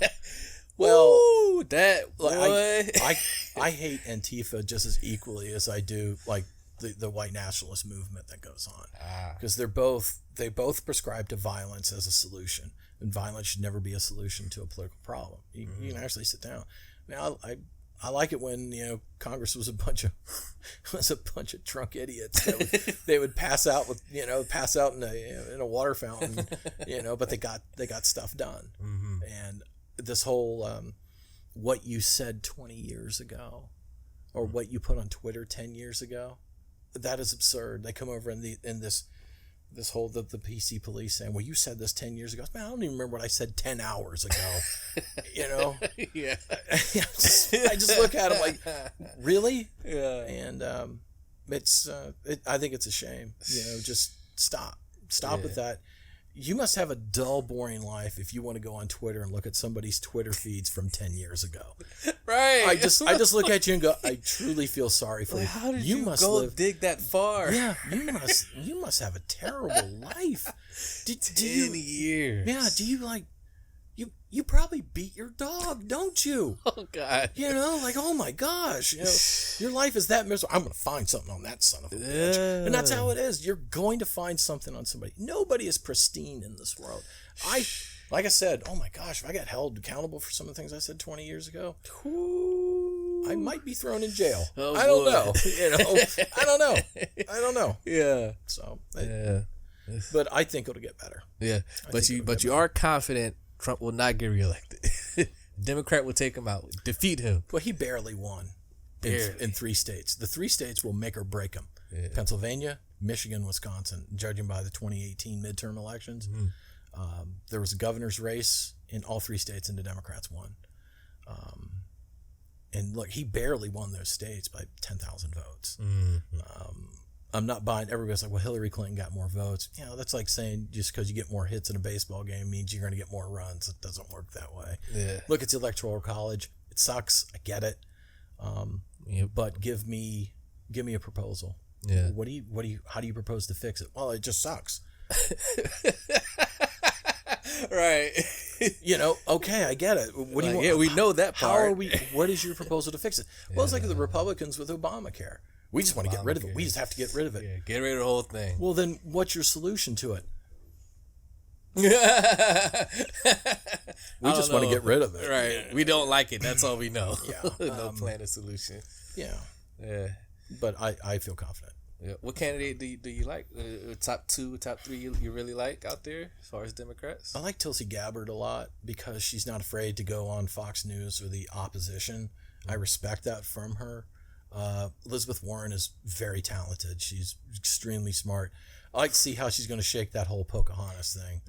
Well, ooh, that boy. I hate Antifa just as equally as I do like the white nationalist movement that goes on, because they both prescribe to violence as a solution, and violence should never be a solution to a political problem. You can actually sit down. Now I like it when Congress was a bunch of drunk idiots that they would pass out in a water fountain, but they got stuff done. And this whole what you said 20 years ago or what you put on Twitter 10 years ago, that is absurd. They come over in this whole the PC police saying, well, you said this 10 years ago. Man, I don't even remember what I said 10 hours ago. Yeah. I just look at them like, really? Yeah. And I think it's a shame. Just stop with that. You must have a dull, boring life if you want to go on Twitter and look at somebody's Twitter feeds from 10 years ago. Right. I just look at you and go, I truly feel sorry for you. How did you go dig that far? Yeah, you must have a terrible life. 10 years. Yeah, do you like you probably beat your dog, don't you? Oh God. Like, oh my gosh, your life is that miserable. I'm gonna find something on that son of a bitch. And that's how it is. You're going to find something on somebody. Nobody is pristine in this world. Like I said, oh my gosh, if I got held accountable for some of the things I said 20 years ago, I might be thrown in jail. Oh, I don't know. I don't know. Yeah. So yeah. But I think it'll get better. Yeah. But you are confident Trump will not get reelected. Democrat will take him out, defeat him. Well, he barely won in 3 states. The 3 states will make or break him. Yeah. Pennsylvania, Michigan, Wisconsin, judging by the 2018 midterm elections. There was a governor's race in all 3 states and the Democrats won. And look, he barely won those states by 10,000 votes. I'm not buying. Everybody's like, well, Hillary Clinton got more votes. That's like saying just because you get more hits in a baseball game means you're going to get more runs. It doesn't work that way. Yeah. Look, it's electoral college. It sucks. I get it. But give me a proposal. Yeah. How do you propose to fix it? Well, it just sucks. Right. Okay, I get it. What do you want? Yeah, we know that part. What is your proposal to fix it? Well, it's like the Republicans with Obamacare. We just want to get rid of it. We just have to get rid of it. Yeah, get rid of the whole thing. Well, then what's your solution to it? We just want to get rid of it. Right. We don't like it. That's all we know. Yeah. No plan of solution. Yeah. Yeah. But I feel confident. Yeah. What candidate do you like? Top 2, top 3 you really like out there as far as Democrats? I like Tulsi Gabbard a lot because she's not afraid to go on Fox News or the opposition. I respect that from her. Elizabeth Warren is very talented. She's extremely smart. I like to see how she's going to shake that whole Pocahontas thing.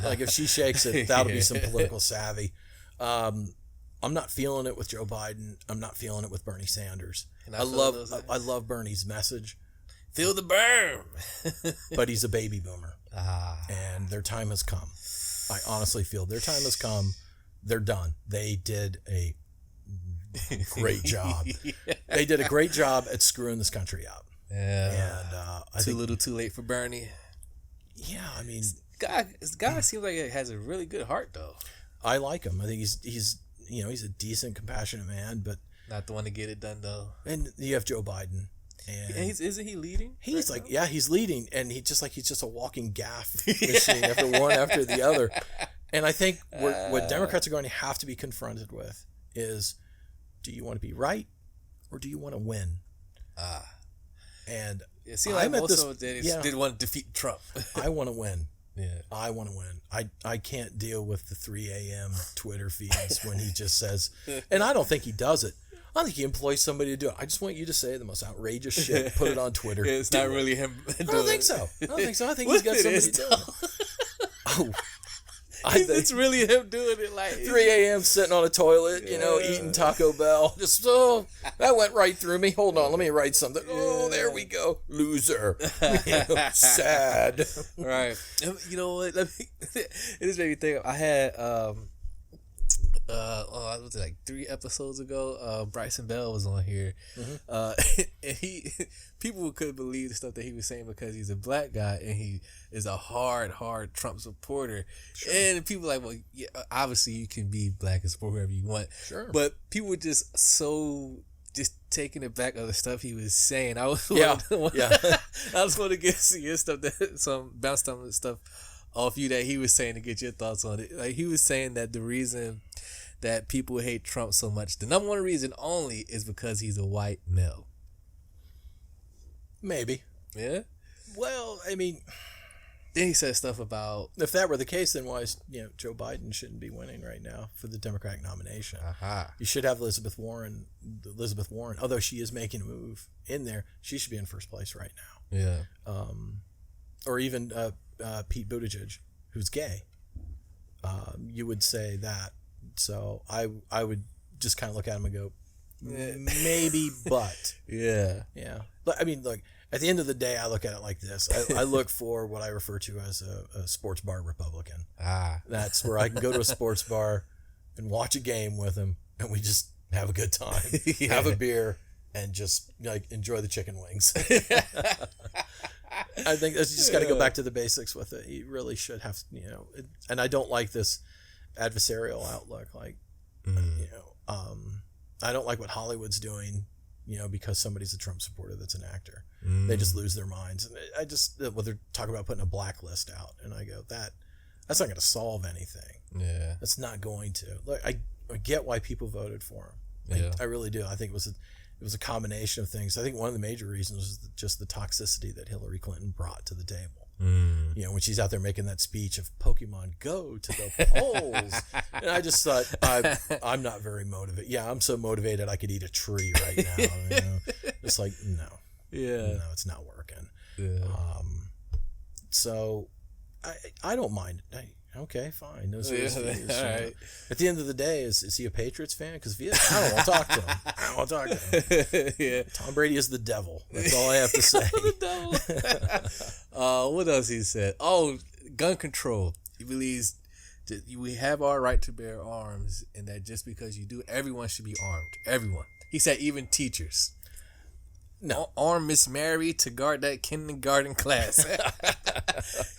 Like if she shakes it, that'll be some political savvy. I'm not feeling it with Joe Biden. I'm not feeling it with Bernie Sanders. I love Bernie's message. Feel the burn. But he's a baby boomer. And their time has come. I honestly feel their time has come. They're done. They did a great job. They did a great job at screwing this country up. Yeah. And too little, too late for Bernie. Yeah, I mean, this guy seems like he has a really good heart, though. I like him. I think he's a decent, compassionate man, but not the one to get it done, though. And you have Joe Biden, and isn't he leading? He's right now? He's leading, and he's just a walking gaff machine after one after the other. And I think what Democrats are going to have to be confronted with is, do you want to be right or do you want to win? And it seems like most of them did want to defeat Trump. I want to win. Yeah, I want to win. I can't deal with the 3 a.m. Twitter feeds when he just says, and I don't think he does it. I think he employs somebody to do it. I just want you to say the most outrageous shit, put it on Twitter. Yeah, it's not really him. I don't think so. I think he's got somebody to do it. It's really him doing it, like 3 a.m. sitting on a toilet, eating Taco Bell. Just that went right through me. Hold on, let me write something. Oh, there we go, loser. Sad. Right. You know what? It just made me think. I had was it like 3 episodes ago? Bryson Bell was on here, and people couldn't believe the stuff that he was saying because he's a black guy and he is a hard Trump supporter. Sure. And people were like, well, yeah, obviously you can be black and support whoever you want. Sure. But people were just taken aback of the stuff he was saying. I was I just want to get your stuff, bounce some stuff off you that he was saying to get your thoughts on it. Like he was saying that the reason that people hate Trump so much, the number one reason only, is because he's a white male. Maybe. Yeah? Well, I mean, then he said stuff about, if that were the case, then why Joe Biden shouldn't be winning right now for the Democratic nomination. You should have Elizabeth Warren, although she is making a move in there, she should be in first place right now. Yeah. Or even Pete Buttigieg, who's gay. You would say that. So I would just kind of look at him and go, maybe, but. Yeah. Yeah. But I mean, look, at the end of the day, I look at it like this. I look for what I refer to as a sports bar Republican. That's where I can go to a sports bar and watch a game with him, and we just have a good time, have a beer, and just enjoy the chicken wings. I think that's just got to go back to the basics with it. You really should have, and I don't like this adversarial outlook. I don't like what Hollywood's doing, because somebody's a Trump supporter that's an actor. They just lose their minds. And they're talking about putting a blacklist out, and I go, that's not going to solve anything. Yeah. That's not going to. Look, I get why people voted for him. I really do. I think it was a combination of things. I think one of the major reasons was just the toxicity that Hillary Clinton brought to the table. When she's out there making that speech of Pokemon go to the polls, and I just thought, I'm not very motivated. Yeah, I'm so motivated I could eat a tree right now. It's like, no, it's not working. Yeah. So I don't mind. Okay, fine. Those are his views. Right. At the end of the day, is he a Patriots fan? Because I don't want to talk to him. I don't want to talk to him. Yeah. Tom Brady is the devil. That's all I have to say. The devil. What else he said? Oh, gun control. He believes that we have our right to bear arms, and that just because you do, everyone should be armed. Everyone. He said even teachers. No, arm Miss Mary to guard that kindergarten class.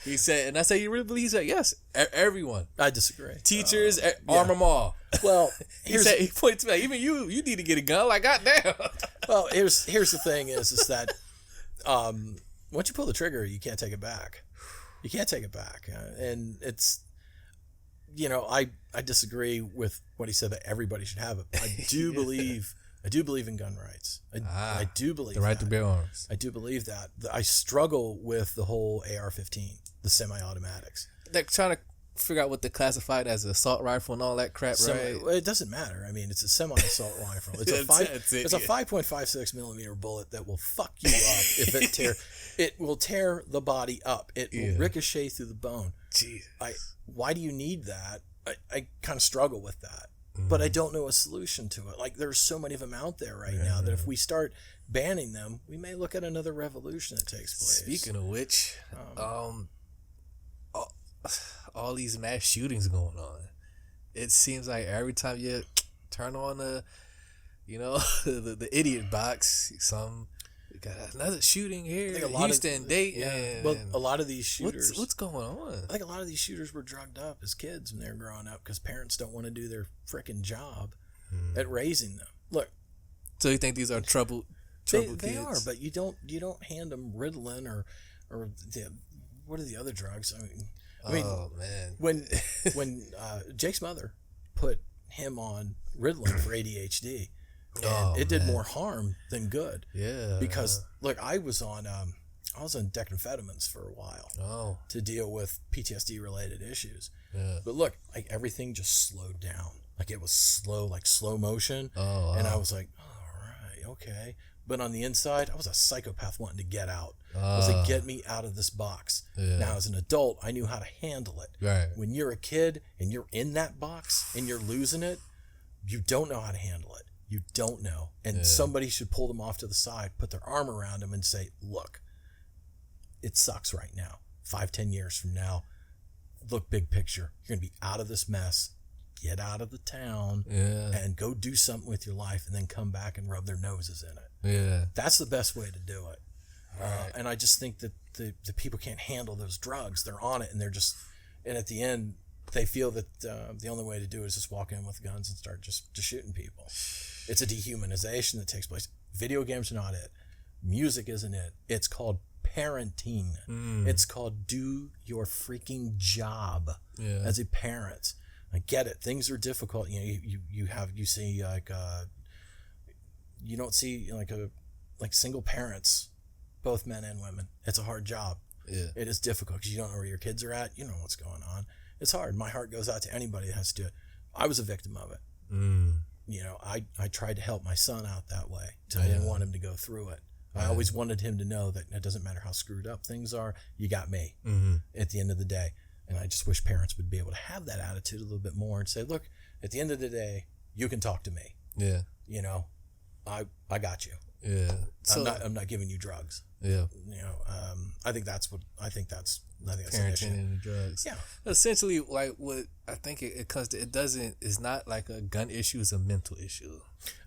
He said, and I said, you really believe that? Yes, everyone. I disagree. Teachers, arm them all. Well, he pointed to me, even you need to get a gun. Like, goddamn. Well, here's the thing is that once you pull the trigger, you can't take it back. You can't take it back, and it's I disagree with what he said that everybody should have it. I do believe in gun rights. I do believe the right to bear arms. I do believe that. I struggle with the whole AR-15, the semi-automatics. They're trying to figure out what they classified as an assault rifle and all that crap, right? Well, it doesn't matter. I mean, it's a semi-assault rifle. It's a 5.56 millimeter bullet that will fuck you up if it tear. It will tear the body up. It will ricochet through the bone. Jesus. Why do you need that? I kind of struggle with that, but I don't know a solution to it. Like, there's so many of them out there right now that if we start banning them, we may look at another revolution that takes place. Speaking of which, all these mass shootings going on. It seems like every time you turn on the idiot box, we got another shooting here in Houston, Dayton. Yeah. Well, a lot of these shooters. What's going on? I think a lot of these shooters were drugged up as kids when they were growing up because parents don't want to do their freaking job at raising them. Look. So you think these are troubled kids? They are, but you don't hand them Ritalin or what are the other drugs? I mean, oh man, when Jake's mother put him on Ritalin for ADHD, and it did more harm than good. Yeah, because look, I was on decaphetamines for a while to deal with PTSD related issues. Yeah. But look, like everything just slowed down. Like it was slow, like slow motion. And I was like, all right, okay. But on the inside, I was a psychopath wanting to get out. I was like, get me out of this box. Yeah. Now, as an adult, I knew how to handle it. Right. When you're a kid and you're in that box and you're losing it, you don't know how to handle it. You don't know. And somebody should pull them off to the side, put their arm around them and say, look, it sucks right now. 5-10 years from now, look, big picture. You're going to be out of this mess. Get out of the town and go do something with your life and then come back and rub their noses in it. Yeah. That's the best way to do it. Right. And I just think that the people can't handle those drugs. They're on it and they're just, and at the end, they feel that the only way to do it is just walk in with guns and start just shooting people. It's a dehumanization that takes place. Video games are not it. Music isn't it. It's called parenting. It's called do your freaking job as a parent. I get it. Things are difficult. You know, you see like you don't see like single parents, both men and women. It's a hard job. Yeah. It is difficult because you don't know where your kids are at. You don't know what's going on. It's hard. My heart goes out to anybody that has to do it. I was a victim of it. You know, I tried to help my son out that way. So I didn't want him to go through it. I always wanted him to know that it doesn't matter how screwed up things are. You got me at the end of the day. And I just wish parents would be able to have that attitude a little bit more and say, look, at the end of the day, you can talk to me. Yeah. You know, I got you. Yeah. So, I'm not giving you drugs. Yeah. You know, I think that's parenting an issue. And drugs. Yeah. Essentially, like what I think it comes to, it's not like a gun issue, it's a mental issue.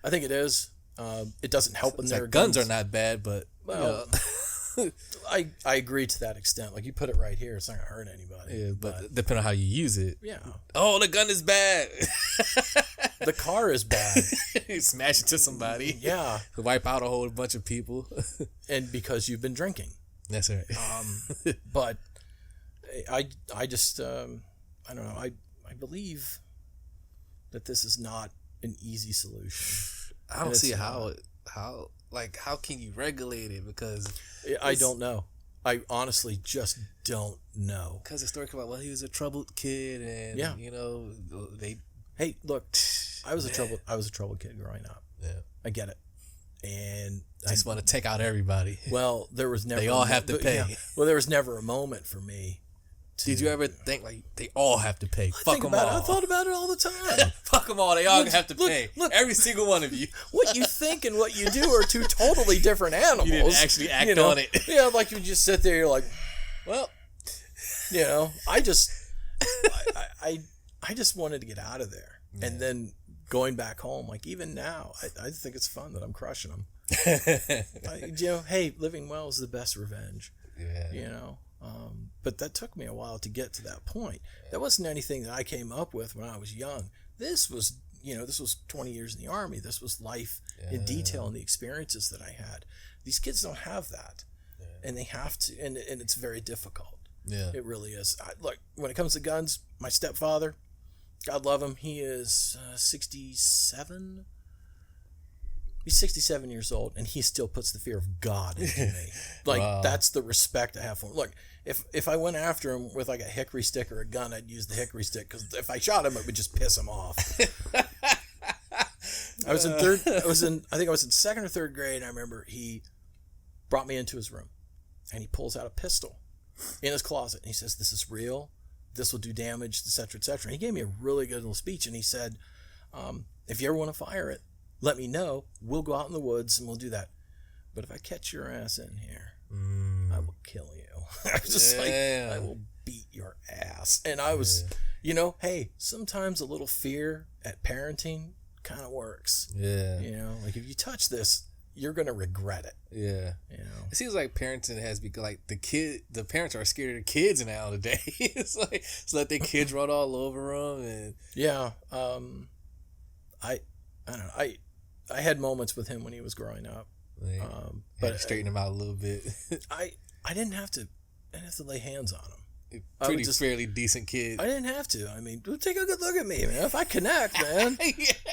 I think it is. It doesn't help when their guns are not bad, but well, I agree to that extent. Like you put it right here, it's not gonna hurt anybody. Yeah, but depending on how you use it. Yeah. Oh, the gun is bad. The car is bad. You smash into somebody. Yeah. Wipe out a whole bunch of people. And because you've been drinking. That's right. But I just I don't know. I believe that this is not an easy solution. I don't see how can you regulate it, because I don't know. I honestly just don't know. Because the story came out, well, he was a troubled kid, and you know, Hey, look, I was a troubled kid growing up. Yeah, I get it, and I just want to take out everybody. Well, there was never. They all have to pay. Yeah, well, there was never a moment for me. Did you ever think like they all have to pay? Fuck them all. I thought about it all the time. Fuck them all. They all have to pay. Look, every single one of you. What you think and what you do are two totally different animals. You didn't actually act on it. Yeah, like you just sit there. You're like, well, you know, I just wanted to get out of there, and then going back home. Like even now, I think it's fun that I'm crushing them. You know, hey, living well is the best revenge. Yeah. You know. But that took me a while to get to that point. That wasn't anything that I came up with when I was young. This was 20 years in the Army. This was life in detail and the experiences that I had. These kids don't have that, and they have to, and it's very difficult. Yeah, it really is. Look, when it comes to guns, my stepfather, God love him, he is 67. He's 67 years old, and he still puts the fear of God into me. Like, Wow. that's the respect I have for him. Look, if I went after him with like a hickory stick or a gun, I'd use the hickory stick, because if I shot him, it would just piss him off. I think I was in second or third grade, and I remember he brought me into his room, and he pulls out a pistol in his closet, and he says, "This is real. This will do damage, etc., etc." And he gave me a really good little speech, and he said, "If you ever want to fire it, let me know. We'll go out in the woods and we'll do that. But if I catch your ass in here, I will kill you." I was just like, I will beat your ass. And I was, hey, sometimes a little fear at parenting kind of works. Yeah. Like, if you touch this, you're going to regret it. Yeah. It seems like parenting has become like the parents are scared of the kids nowadays. It's like, let their kids run all over them. And yeah. I don't know. I had moments with him when he was growing up. But straighten him out a little bit. I didn't have to lay hands on him. Pretty fairly decent kid. I didn't have to. I mean, take a good look at me, man. If I connect, man,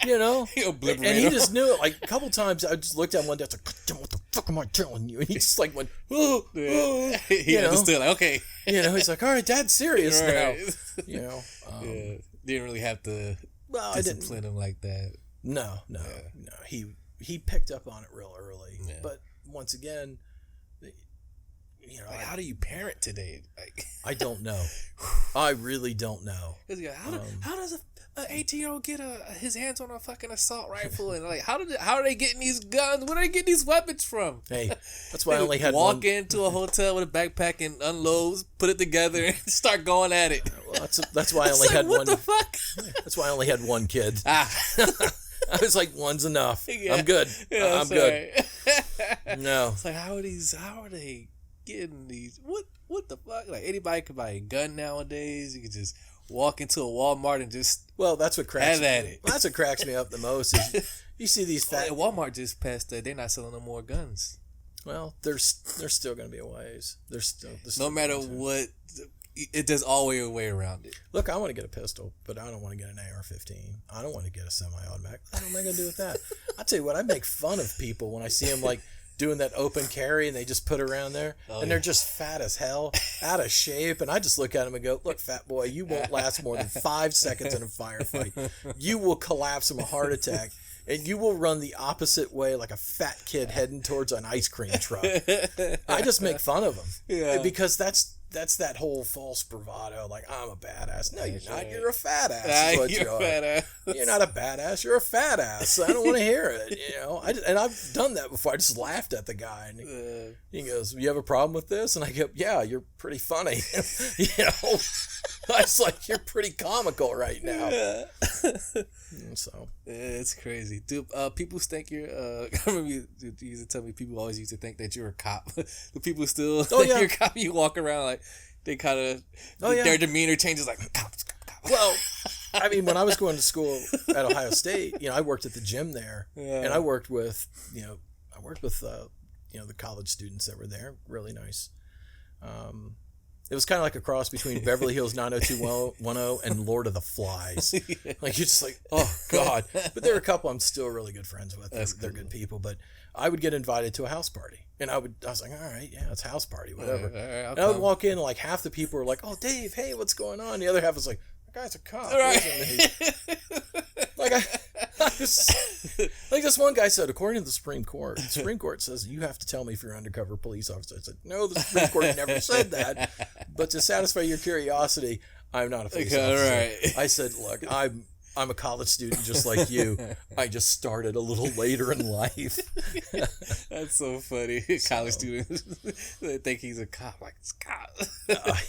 He'll obliterate and he him. just knew it. Like, a couple times, I just looked at him one day. I was like, "God damn, what the fuck am I telling you?" And he just like went, "Oh, oh." He understood. Like, okay, he's like, "All right, Dad's serious right. now." Didn't really have to discipline him like that. No. He picked up on it real early. Yeah. But once again, like, how do you parent today? Like, I don't know. I really don't know. How does an 18-year-old get his hands on a fucking assault rifle? And like, how are they getting these guns? Where are they getting these weapons from? Hey, that's why I only had walk into a hotel with a backpack and unload, put it together, and start going at it. Well, that's why I only had what one. The fuck? That's why I only had one kid. I was like, one's enough. Yeah. I'm good. Yeah, I'm good. No. It's like, how are they getting these? What the fuck? Like, anybody could buy a gun nowadays. You could just walk into a Walmart and just that's what cracks have at it. That's what cracks me up the most is you see these fat. Walmart just passed that they're not selling no more guns. Well, there's still going to be a ways. There's still no matter what. There's always a way around it. Look, I want to get a pistol, but I don't want to get an AR-15. I don't want to get a semi-automatic. What am I going to do with that? I tell you what, I make fun of people when I see them like doing that open carry and they just put it around there they're just fat as hell, out of shape, and I just look at them and go, "Look, fat boy, you won't last more than 5 seconds in a firefight. You will collapse from a heart attack." And you will run the opposite way like a fat kid heading towards an ice cream truck. I just make fun of them because that's that whole false bravado. Like, I'm a badass. No, you're not. You're a fat ass. Is what You're a fat ass. You're not a badass. You're a fat ass. I don't want to hear it. And I've done that before. I just laughed at the guy, and he goes, "You have a problem with this?" And I go, "Yeah, you're pretty funny." I was like, "You're pretty comical right now." So it's crazy, dude. People think you're. I remember you used to tell me people always used to think that you're a cop. The people still think you're a cop. You walk around like they kind of their demeanor changes. Like cops. Well, I mean, when I was going to school at Ohio State, I worked at the gym there, and I worked with the college students that were there. Really nice. It was kind of like a cross between Beverly Hills 90210 and Lord of the Flies. Like, you're just like, oh, God. But there are a couple I'm still really good friends with. They're good people. But I would get invited to a house party. And I was like, all right, yeah, it's a house party, whatever. And I would walk in and like half the people were like, "Oh, Dave, hey, what's going on?" The other half was like, "That guy's a cop." Right. Like, like this one guy said, according to the Supreme Court says you have to tell me if you're an undercover police officer. I said, "No, the Supreme Court never said that. But to satisfy your curiosity, I'm not a police officer." Right. I said, "Look, I'm a college student just like you. I just started a little later in life." That's so funny. College students they think he's a cop. Like, it's a cop.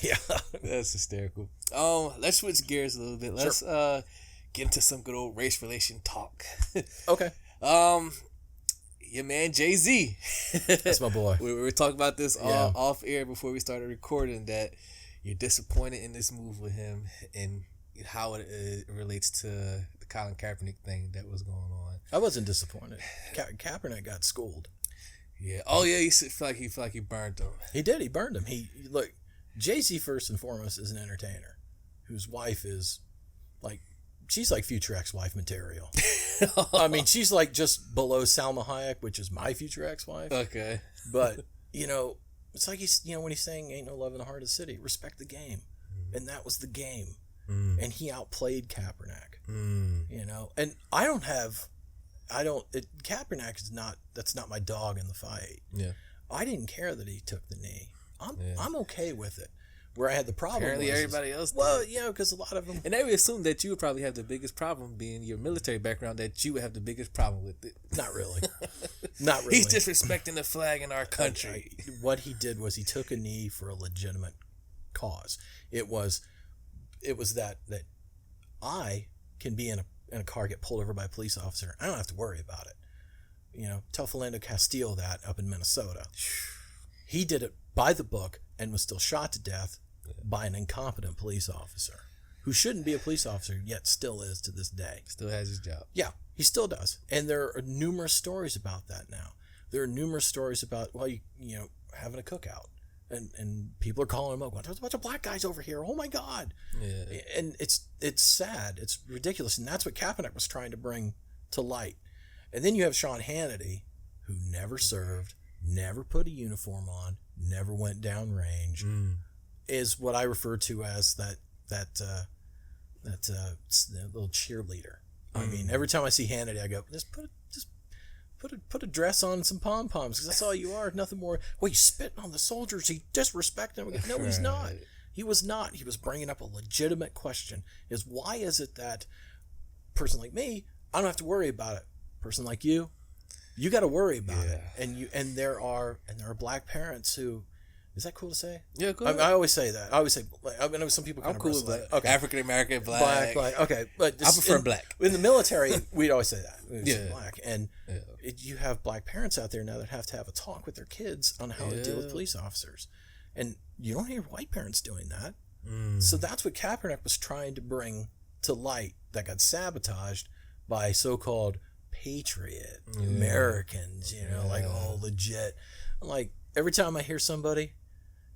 Yeah. That's hysterical. Let's switch gears a little bit. Let's get into some good old race relation talk. Okay. Your man Jay-Z. That's my boy. We were talking about this off air before we started recording, that you're disappointed in this move with him and how it relates to the Colin Kaepernick thing that was going on. I wasn't disappointed. Kaepernick got schooled. Yeah. Oh yeah. He felt like he burned him. He did. He burned him. Jay-Z first and foremost is an entertainer, whose wife is like she's like future ex-wife material. I mean, she's like just below Salma Hayek, which is my future ex-wife. Okay. But, it's like when he's saying ain't no love in the heart of the city, respect the game. And that was the game. And he outplayed Kaepernick. And Kaepernick that's not my dog in the fight. Yeah. I didn't care that he took the knee. I'm okay with it. Where I had the problem Apparently everybody else did. Well, because a lot of them... And they would assume that you would probably have the biggest problem, being your military background, that you would have the biggest problem with it. Not really. Not really. He's disrespecting the flag in our country. What he did was he took a knee for a legitimate cause. It was that I can be in a car, get pulled over by a police officer. I don't have to worry about it. Tell Philando Castile that up in Minnesota. He did it by the book and was still shot to death by an incompetent police officer who shouldn't be a police officer, yet still is to this day. Still has his job. Yeah, he still does. And there are numerous stories about that now. There are numerous stories about, having a cookout. And people are calling him up, going, there's a bunch of black guys over here. Oh, my God. Yeah. And it's sad. It's ridiculous. And that's what Kaepernick was trying to bring to light. And then you have Sean Hannity, who never served, never put a uniform on, never went down range, is what I refer to as that little cheerleader. I mean, every time I see Hannity, I go, just put a dress on and some pom-poms, because that's all you are, nothing more. Well, he's spitting on the soldiers, he disrespecting them. No, he's not. He was not. He was bringing up a legitimate question, is why is it that a person like me, I don't have to worry about it. A person like you got to worry about it. And there are black parents who, is that cool to say? Yeah, cool. I always say that. I know some people kind I'm of cool with that. Okay. African American, black. Okay, but I prefer black. In the military, we'd always say that. Yeah. Black. And you have black parents out there now that have to have a talk with their kids on how to deal with police officers. And you don't hear white parents doing that. So that's what Kaepernick was trying to bring to light, that got sabotaged by so-called patriot Americans, legit. Like, every time I hear somebody,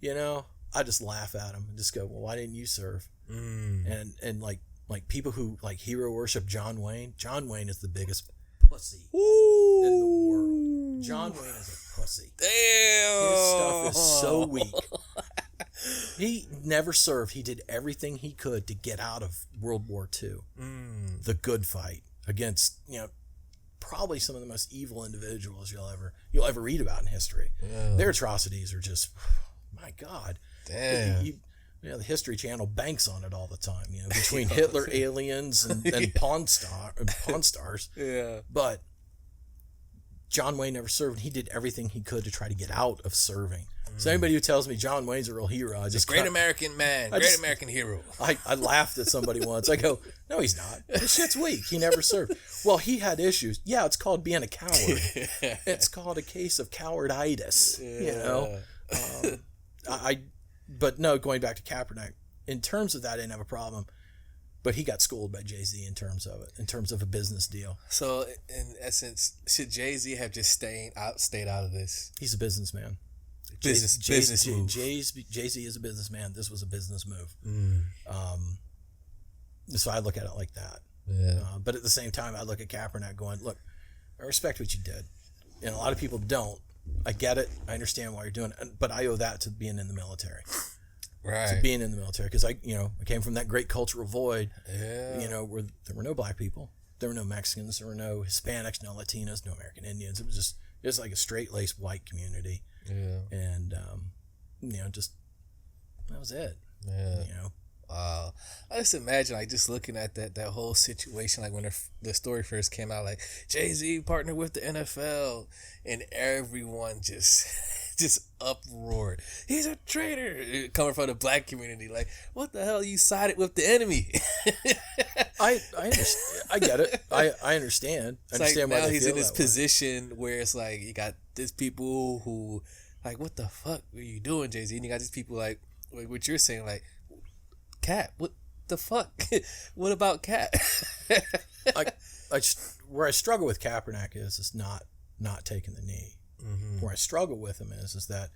I just laugh at them and just go, well, why didn't you serve? And like people who like hero worship John Wayne. John Wayne is the biggest pussy in the world. John Wayne is a pussy. Damn. His stuff is so weak. He never served. He did everything he could to get out of World War II. The good fight against, probably some of the most evil individuals you'll ever read about in history. Their atrocities are just, my God. Damn. The History Channel banks on it all the time. Between Hitler, aliens, and Pawn Stars. Yeah. But John Wayne never served. He did everything he could to try to get out of serving. So anybody who tells me John Wayne's a real hero, I just great American man, great American hero. I laughed at somebody once. I go, no, he's not. This shit's weak. He never served. Well, he had issues. Yeah, it's called being a coward. It's called a case of cowarditis. But no, going back to Kaepernick, in terms of that, I didn't have a problem. But he got schooled by Jay-Z in terms of it, in terms of a business deal. So, in essence, should Jay-Z have just stayed out of this? He's a businessman. Business move. Jay-Z is a businessman. This was a business move. So I look at it like that. Yeah. But at the same time, I look at Kaepernick going, look, I respect what you did. And a lot of people don't. I get it. I understand why you're doing it. But I owe that to being in the military. Right. To being in the military. Because I came from that great cultural void, where there were no black people. There were no Mexicans. There were no Hispanics, no Latinos, no American Indians. It was like a straight-laced white community. Yeah. And, just, that was it. Yeah. Wow. I just imagine, just looking at that whole situation, when the story first came out, Jay-Z partnered with the NFL, and everyone just uproared. He's a traitor, coming from the black community. What the hell? You sided with the enemy. I understand. I get it. I understand. I understand why now they he's feel in this that way. position where it's you got these people who what the fuck are you doing, Jay-Z? And you got these people what you're saying, Cap, what the fuck? What about Cap? Where I struggle with Kaepernick is not taking the knee. Mm-hmm. Where I struggle with him is that,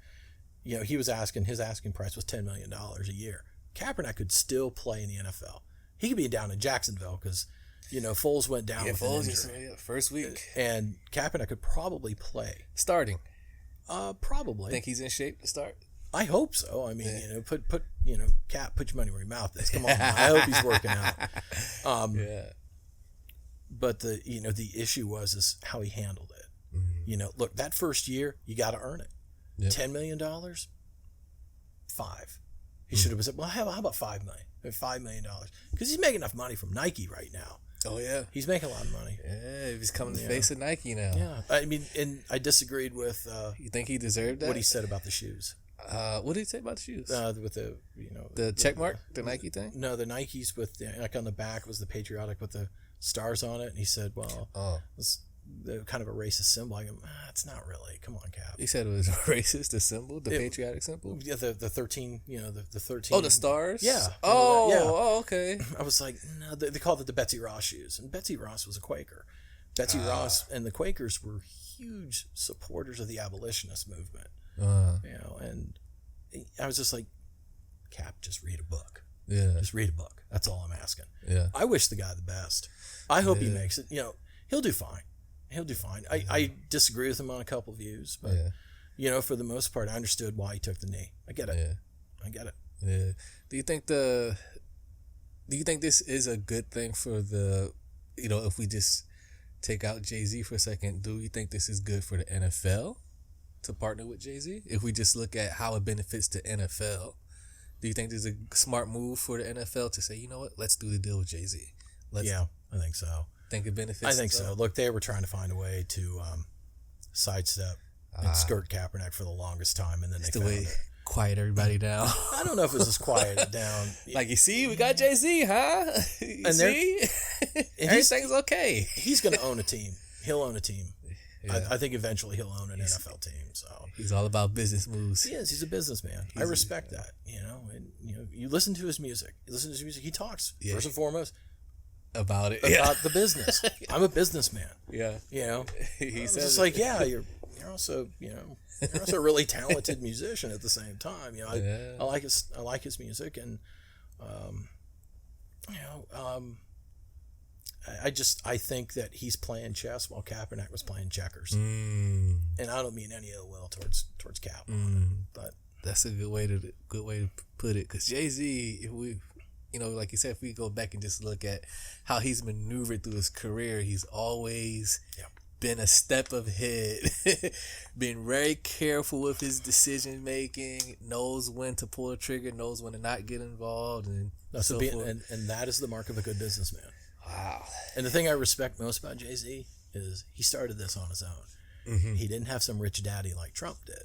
he was his asking price was $10 million a year. Kaepernick could still play in the NFL. he could be down in Jacksonville because, Foles went down with an injury. First week. And Kaepernick could probably play. Starting. Probably. Think he's in shape to start? I hope so. I mean, Cap, put your money where your mouth is. Come on. I hope he's working out. But the issue is how he handled it. Mm-hmm. Look, that first year, you got to earn it. Yep. $10 million, $5. He should have said, well, how about $5 million? $5 million. Because he's making enough money from Nike right now. Oh, yeah. He's making a lot of money. Yeah, he's coming the face of Nike now. Yeah. I mean, and I disagreed with... you think he deserved that? What he said about the shoes. What did he say about the shoes? With the check mark, the Nike thing? No, the Nikes with, like on the back was the patriotic with the stars on it. And he said, well, it's kind of a racist symbol. I go, it's not really. Come on, Cap. He said it was racist, the symbol, the patriotic symbol? Yeah, the 13, the 13. Oh, the stars? Yeah. Oh, okay. I was like, no, they called it the Betsy Ross shoes. And Betsy Ross was a Quaker. Betsy Ross and the Quakers were huge supporters of the abolitionist movement. And I was just like, Cap, just read a book. Yeah. Just read a book. That's all I'm asking. Yeah. I wish the guy the best. I hope he makes it. He'll do fine. He'll do fine. I disagree with him on a couple of views, but for the most part, I understood why he took the knee. I get it. Yeah. I get it. Yeah. Do you think this is a good thing for the, if we just take out Jay-Z for a second, do you think this is good for the NFL to partner with Jay-Z? If we just look at how it benefits the NFL, do you think there's a smart move for the NFL to say, you know what, let's do the deal with Jay-Z? Yeah, I think so. Think it benefits? I think so. Look, they were trying to find a way to sidestep and skirt Kaepernick for the longest time, and then they found it. Quiet everybody down. I don't know if it was just quieted down. Like, you see, we got Jay-Z, huh? Everything's okay. He's going to own a team. He'll own a team. Yeah. I think eventually he'll own an NFL team. So he's all about business moves. He is. He's a businessman. I respect that. And you listen to his music. He talks first and foremost about the business. I'm a businessman. Yeah. He says just like, you're also you're also a really talented musician at the same time. I like his music, and I think that he's playing chess while Kaepernick was playing checkers. And I don't mean any ill will towards Cap, but that's a good way to put it. Because Jay-Z, if we, like you said, if we go back and just look at how he's maneuvered through his career, he's always been a step ahead, been very careful with his decision making, knows when to pull the trigger, knows when to not get involved, and so forth. And that is the mark of a good businessman. Wow. And the thing I respect most about Jay-Z is he started this on his own. Mm-hmm. He didn't have some rich daddy like Trump did.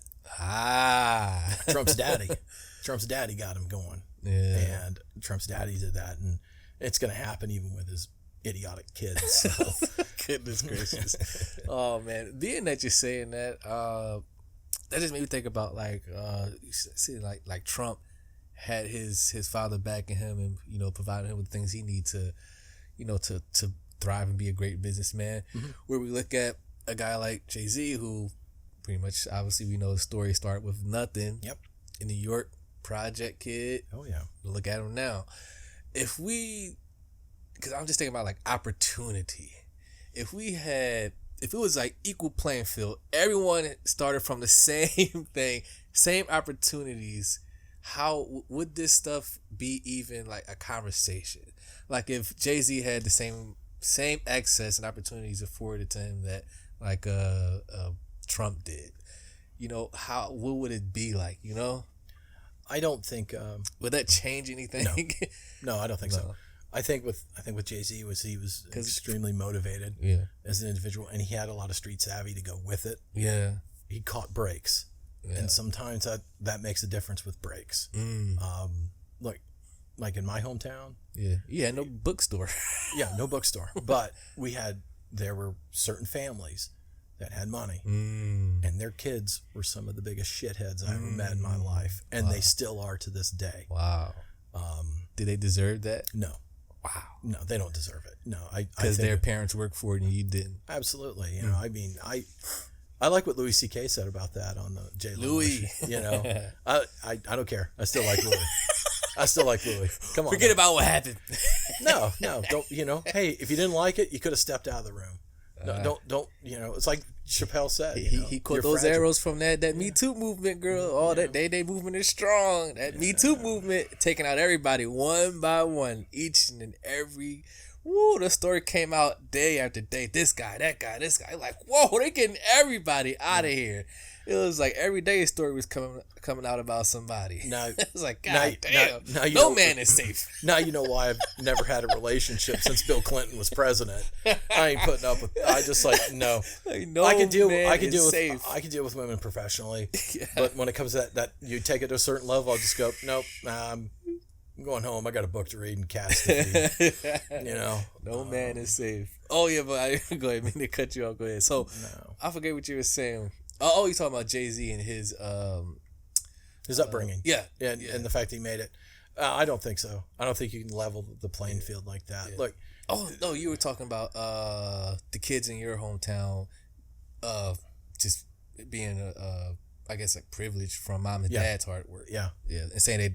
Trump's daddy got him going. Yeah. And Trump's daddy did that, and it's going to happen even with his idiotic kids. So. Goodness gracious. Oh man, being that you're saying that, that just made me think about you see like Trump had his father backing him and providing him with things he needs to to thrive and be a great businessman. Mm-hmm. Where we look at a guy like Jay-Z, who pretty much, obviously we know the story started with nothing. Yep. In New York, project kid. Oh yeah. Look at him now. Because I'm just thinking about like opportunity. If it was like equal playing field, everyone started from the same thing, same opportunities, how would this stuff be even like a conversation? Like if Jay-Z had the same access and opportunities afforded to him that like Trump did, what would it be like? I don't think would that change anything? No, I don't think so. I think with Jay-Z he was extremely motivated as an individual, and he had a lot of street savvy to go with it. Yeah, he caught breaks, and sometimes that makes a difference with breaks. Like in my hometown, no bookstore. No bookstore, but there were certain families that had money, and their kids were some of the biggest shitheads I ever met in my life, and they still are to this day. Wow. Did they deserve that? No. Wow. No, they don't deserve it. No, because their parents worked for it and you didn't. Absolutely. I mean, I like what Louis C.K. said about that on the J. Louis. I don't care. I still like Louis. I still like Louis. Come on. Forget about what happened. No, don't, hey, if you didn't like it, you could have stepped out of the room. No, don't, it's like Chappelle said. He caught those fragile arrows from that Me Too movement, girl. Oh, that they movement is strong. That Me Too movement, taking out everybody one by one, each and every. Woo, the story came out day after day. This guy, that guy, this guy. Like, whoa, they getting everybody out of here. It was like every day a story was coming out about somebody. Now, it was like, God damn, now no man is safe. Now you know why I've never had a relationship since Bill Clinton was president. I ain't putting up with. I just no. Like, no I can deal. Man I can is deal with. safe. I can deal with women professionally, but when it comes to that you take it to a certain level, I'll just go. Nope. I'm going home. I got a book to read and cast to feed. No man is safe. Oh yeah, but I go ahead. I mean to cut you off. Go ahead. So I forget what you were saying. Oh, you're talking about Jay-Z and his upbringing. Yeah. And the fact that he made it. I don't think so. I don't think you can level the playing field like that. Yeah. Look. Oh no, you were talking about the kids in your hometown, just being I guess like privileged from mom and dad's hard work. Yeah, and saying that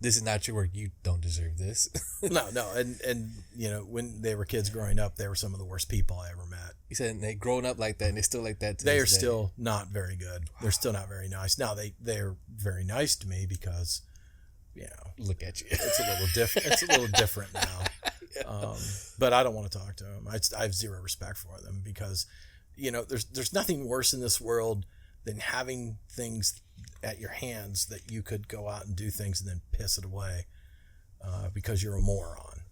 this is not your work, you don't deserve this. No, and when they were kids growing up, they were some of the worst people I ever met. You said they grown up like that, and they're still like that. They are still not very good. Wow. They're still not very nice. Now they're very nice to me because, look at you. It's a little different. It's a little different now. But I don't want to talk to them. I have zero respect for them because, there's nothing worse in this world than having things at your hands that you could go out and do things and then piss it away because you're a moron.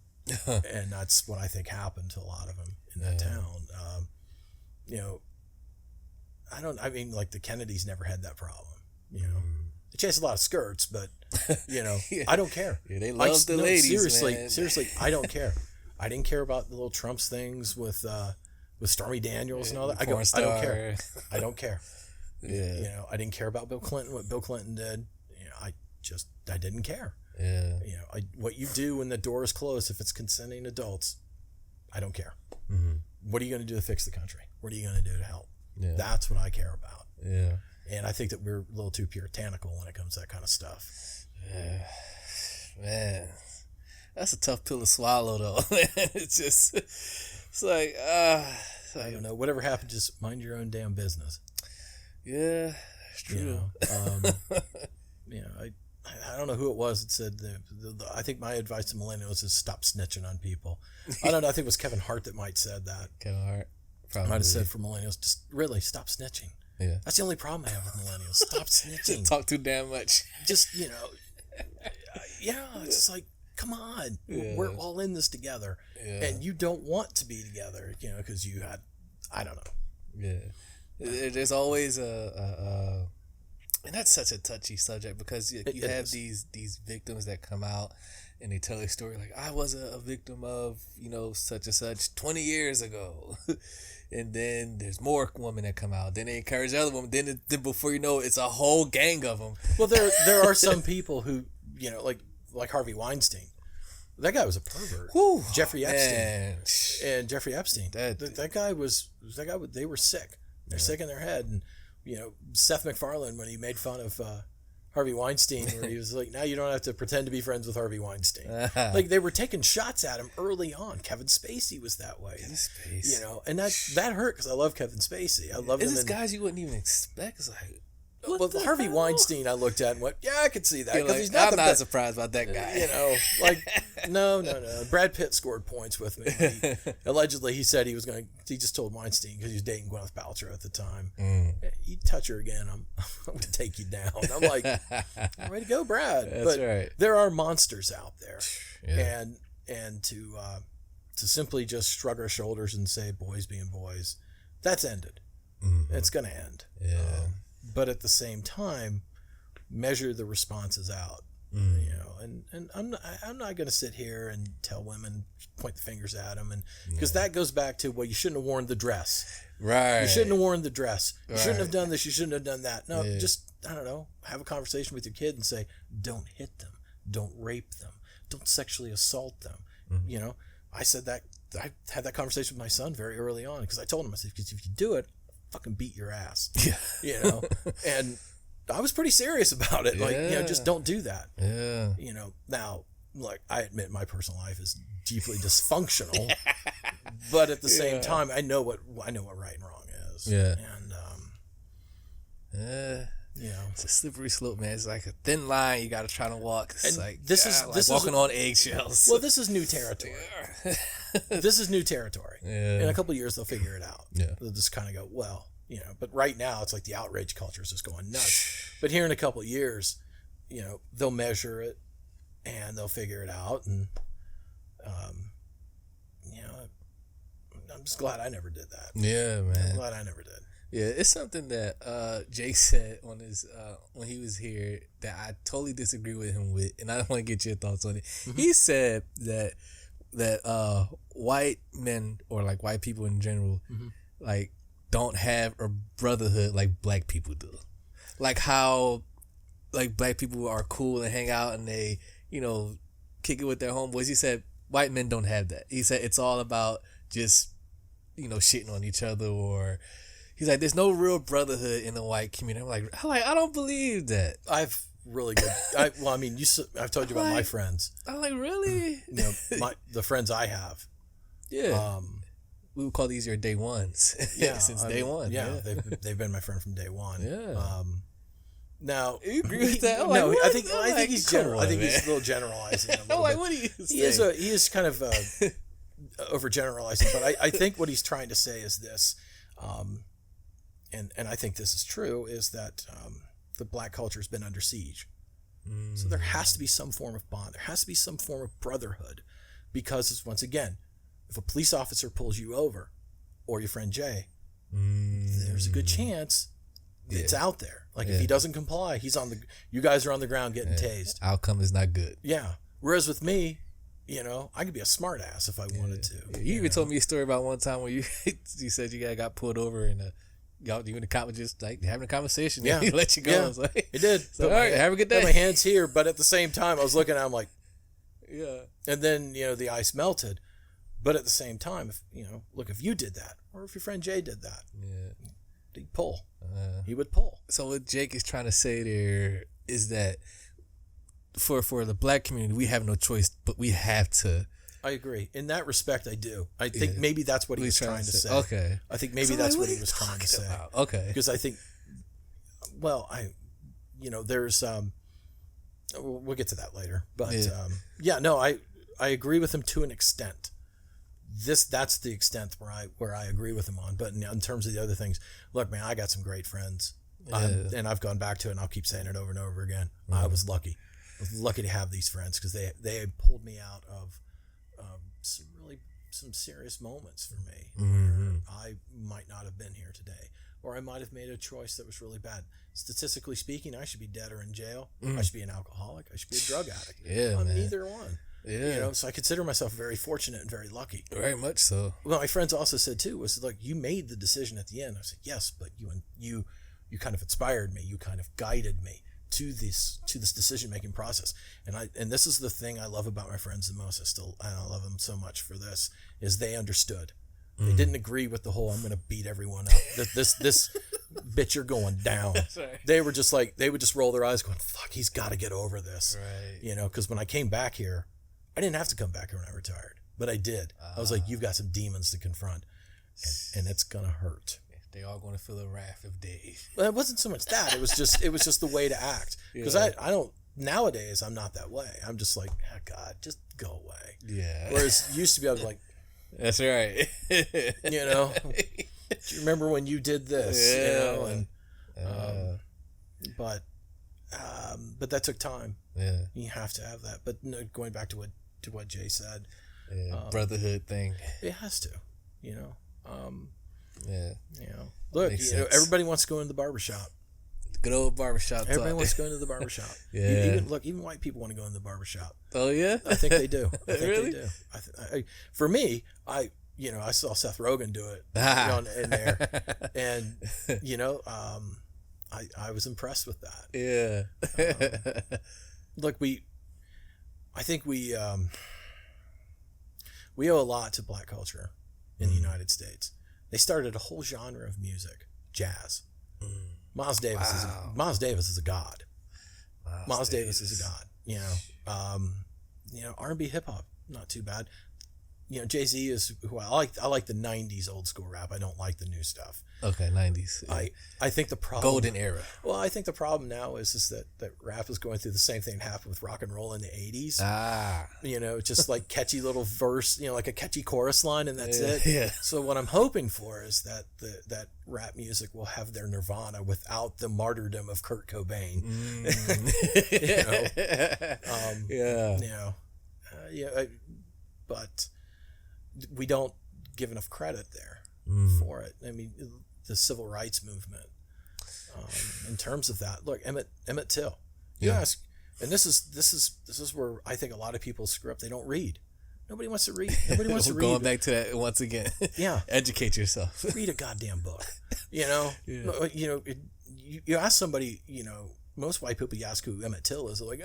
And that's what I think happened to a lot of them in that town. Like the Kennedys never had that problem. They chased a lot of skirts, but I don't care. Yeah, they love the ladies. Seriously, I don't care. I didn't care about the little Trump's things with Stormy Daniels and all that. I don't care. I don't care. Yeah. I didn't care about Bill Clinton, what Bill Clinton did. I didn't care. Yeah. What you do when the door is closed, if it's consenting adults, I don't care. Mm-hmm. What are you going to do to fix the country? What are you going to do to help? Yeah. That's what I care about. Yeah. And I think that we're a little too puritanical when it comes to that kind of stuff. Yeah. Man, that's a tough pill to swallow, though. It's like, I don't know. Whatever happens, just mind your own damn business. Yeah, that's true. I don't know who it was that said I think my advice to millennials is stop snitching on people. I don't know. I think it was Kevin Hart that might have said that. Kevin Hart probably might have said for millennials, just really stop snitching. Yeah, that's the only problem I have with millennials. Stop snitching. Talk too damn much. Just it's just like, come on, we're all in this together, and you don't want to be together, because you had, I don't know. Yeah, there's always and that's such a touchy subject because you have these victims that come out and they tell their story like, I was a victim of such and such 20 years ago. And then there's more women that come out. Then they encourage the other women. Then before you know it, it's a whole gang of them. Well, there are some people who, like Harvey Weinstein. That guy was a pervert. Whew, Jeffrey Epstein. Man. And Jeffrey Epstein. That guy they were sick. They're sick in their head. And, Seth MacFarlane, when he made fun of Harvey Weinstein, where he was like, now you don't have to pretend to be friends with Harvey Weinstein. Like, they were taking shots at him early on. Kevin Spacey was that way. And that hurt because I love Kevin Spacey. I love him. There's guys you wouldn't even expect. It's like, Harvey Weinstein, I looked at and went, yeah, I could see that. Because I'm not surprised about that guy. No. Brad Pitt scored points with me. Allegedly, he said he just told Weinstein because he was dating Gwyneth Paltrow at the time. You touch her again, I'm going to take you down. I'm like, way to go, Brad. That's right. There are monsters out there. Yeah. And to simply just shrug our shoulders and say boys being boys, that's ended. Mm-hmm. It's going to end. Yeah. But at the same time, measure the responses out, and I'm not going to sit here and tell women, point the fingers at them, and because that goes back to, well, you shouldn't have worn the dress, right? You shouldn't have worn the dress. You shouldn't have done this. You shouldn't have done that. No, just, I don't know, have a conversation with your kid and say, don't hit them, don't rape them, don't sexually assault them. Mm-hmm. I said that, I had that conversation with my son very early on because I told him, I said, because if you do it, fucking beat your ass. And I was pretty serious about it. Like, just don't do that. Yeah. Now, like, I admit my personal life is deeply dysfunctional, but at the same time, I know what right and wrong is. Yeah. And, it's a slippery slope, man. It's like a thin line you got to try to walk. It's like this is walking on eggshells. Well, this is new territory. This is new territory. Yeah. In a couple of years, they'll figure it out. Yeah. They'll just kind of go, well, but right now it's like the outrage culture is just going nuts. But here in a couple of years, they'll measure it and they'll figure it out. And, I'm just glad I never did that. Yeah, man. I'm glad I never did. Yeah, it's something that Jake said on his when he was here that I totally disagree with him with, and I don't want to get your thoughts on it. Mm-hmm. He said that white men or like white people in general, like don't have a brotherhood like black people do. Like how like black people are cool and hang out and they kick it with their homeboys. He said white men don't have that. He said it's all about just shitting on each other, or he's like, there's no real brotherhood in the white community. I'm like, I don't believe that. I've really good. I've told you about my friends. I'm like, really? The friends I have. Yeah. We would call these your day ones. Yeah, since day one. Yeah, they've been my friend from day one. Yeah. Now, you agree with that? No, I think he's general. I think he's a little generalizing. I'm like, what do you say? He is kind of overgeneralizing, but I think what he's trying to say is this, and I think this is true, is that the black culture has been under siege. So there has to be some form of bond. There has to be some form of brotherhood, because once again, if a police officer pulls you over, or your friend Jay, there's a good chance it's out there. Like if he doesn't comply, you guys are on the ground getting tased. Outcome is not good. Yeah. Whereas with me, I could be a smart ass if I wanted to. Yeah. You even told me a story about one time where you said you got pulled over and you and the cop were just like having a conversation. And he let you go. Yeah. I was like, it did. So, all right, have a good day. Put my hands here, but at the same time, I was looking at him like, yeah. And then the ice melted, but at the same time, if you did that, or if your friend Jay did that, he'd pull. He would pull. So what Jake is trying to say there is that for the black community, we have no choice, but we have to. I agree. In that respect, I do. I think maybe that's what he was trying to say. Okay. I think maybe that's what he was trying to say. Okay. Because I think, there's, we'll get to that later. But, I agree with him to an extent. That's the extent where I agree with him on. But in terms of the other things, look, man, I got some great friends. And I've gone back to it, and I'll keep saying it over and over again. I was lucky. I was lucky to have these friends because they pulled me out of some serious moments for me where I might not have been here today, or I might have made a choice that was really bad. Statistically speaking, I should be dead or in jail. I should be an alcoholic. I should be a drug addict. Yeah, I'm man. neither one. Yeah. So I consider myself very fortunate and very lucky. Very much so. Well, my friends also said too, was like, you made the decision at the end. I said, yes, but you kind of inspired me. You kind of guided me to this decision-making process. And this is the thing I love about my friends the most. I love them so much for this, is they understood. They didn't agree with the whole, I'm going to beat everyone up. This bitch, you're going down. Right. They were just like, they would just roll their eyes going, fuck, he's got to get over this. Right. Because when I came back here, I didn't have to come back here when I retired, but I did. I was like, you've got some demons to confront, and it's going to hurt. They all going to feel the wrath of Dave. Well, it wasn't so much that. It was just the way to act. Because I don't, nowadays, I'm not that way. I'm just like, oh, God, just go away. Yeah. Whereas used to be, I was like, that's right. Do you remember when you did this? Yeah. But that took time. Yeah. You have to have that. But going back to what Jay said. Brotherhood thing. It has to, Yeah. Look, everybody wants to go into the barbershop. Good old barbershop talk. Everybody wants to go into the barbershop. Yeah. Even white people want to go into the barbershop. Oh, yeah? I think they do. Really? They do. For me, I saw Seth Rogen do it in there. And, I was impressed with that. Yeah. Look, I think we owe a lot to black culture in the United States. They started a whole genre of music, jazz. Miles Davis is a god. Miles Davis is a god. R&B hip hop, not too bad. Jay-Z is who I like. I like the 90s old school rap. I don't like the new stuff. Okay, 90s. Yeah. I think the problem... Golden era. Well, I think the problem now is that rap is going through the same thing that happened with rock and roll in the 80s. Just like catchy little verse, like a catchy chorus line, and that's it. Yeah. So what I'm hoping for is that that rap music will have their nirvana without the martyrdom of Kurt Cobain. But we don't give enough credit there for it. I mean, the civil rights movement, in terms of that, look, Emmett Till. You ask, and this is where I think a lot of people screw up. They don't read. Nobody wants to read. Nobody wants to read. Going back to that once again. Yeah. Educate yourself. Read a goddamn book. You ask somebody, most white people, you ask who Emmett Till is, they're like,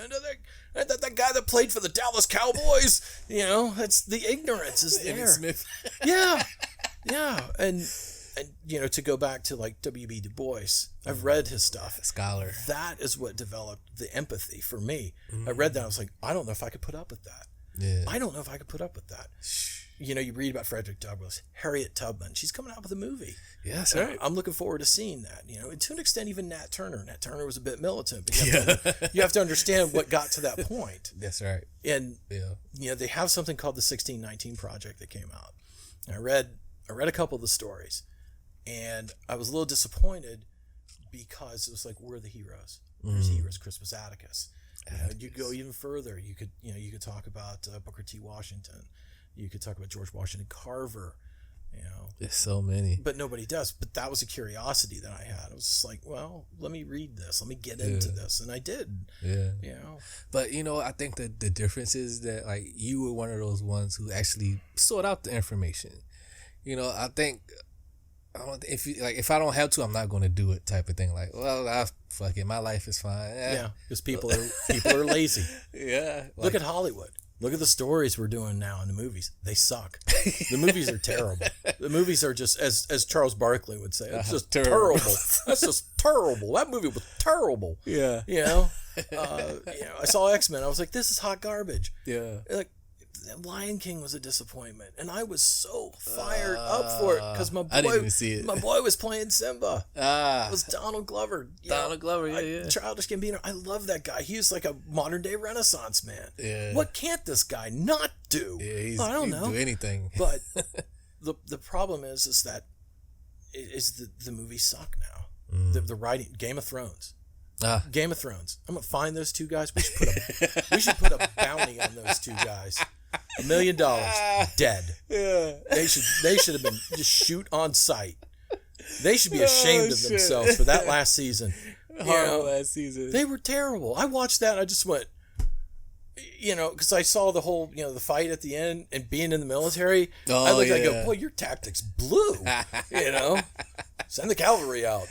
that guy that played for the Dallas Cowboys. That's the ignorance is there. Emmitt Smith. Yeah. And to go back to like W.B. Du Bois, I've read his stuff. Scholar. That is what developed the empathy for me. I read that. I was like, I don't know if I could put up with that. Yeah. I don't know if I could put up with that. You read about Frederick Douglass, Harriet Tubman. She's coming out with a movie. Yes, right. I'm looking forward to seing that. And to an extent, even Nat Turner. Nat Turner was a bit militant, but you have to understand what got to that point. That's right. And they have something called the 1619 Project that came out. And I read a couple of the stories, and I was a little disappointed because it was like, where are the heroes? Where's heroes? Crispus Attucus. You go even further. You could talk about Booker T. Washington. You could talk about George Washington Carver. There's so many, but nobody does. But that was a curiosity that I had. I was just like, well, let me read this. Let me get into this, and I did. Yeah. But I think that the difference is that like you were one of those ones who actually sought out the information. I think. If I don't have to, I'm not going to do it type of thing. Like, well, fuck it, my life is fine. Yeah, because people are lazy. Yeah. Look at Hollywood. Look at the stories we're doing now in the movies. They suck. The movies are terrible. The movies are just, as Charles Barkley would say, it's just terrible. That's just terrible. That movie was terrible. Yeah. I saw X-Men. I was like, this is hot garbage. Yeah. Like, Lion King was a disappointment, and I was so fired up for it because my boy, I didn't even see it. My boy was playing Simba. It was Donald Glover. Glover, yeah. Childish Gambino. I love that guy. He was like a modern day Renaissance man. Yeah. What can't this guy not do? Yeah, I don't know. Do anything. But the problem is that the movies suck now. The writing, Game of Thrones. Game of Thrones. I'm gonna find those two guys. We should put a bounty on those two guys. $1 million dead. Yeah. They should have been just shoot on sight. They should be ashamed of themselves for that last season. Last season. They were terrible. I watched that and I just went, because I saw the whole, the fight at the end and being in the military. I looked I go, boy, your tactics blew. Send the cavalry out.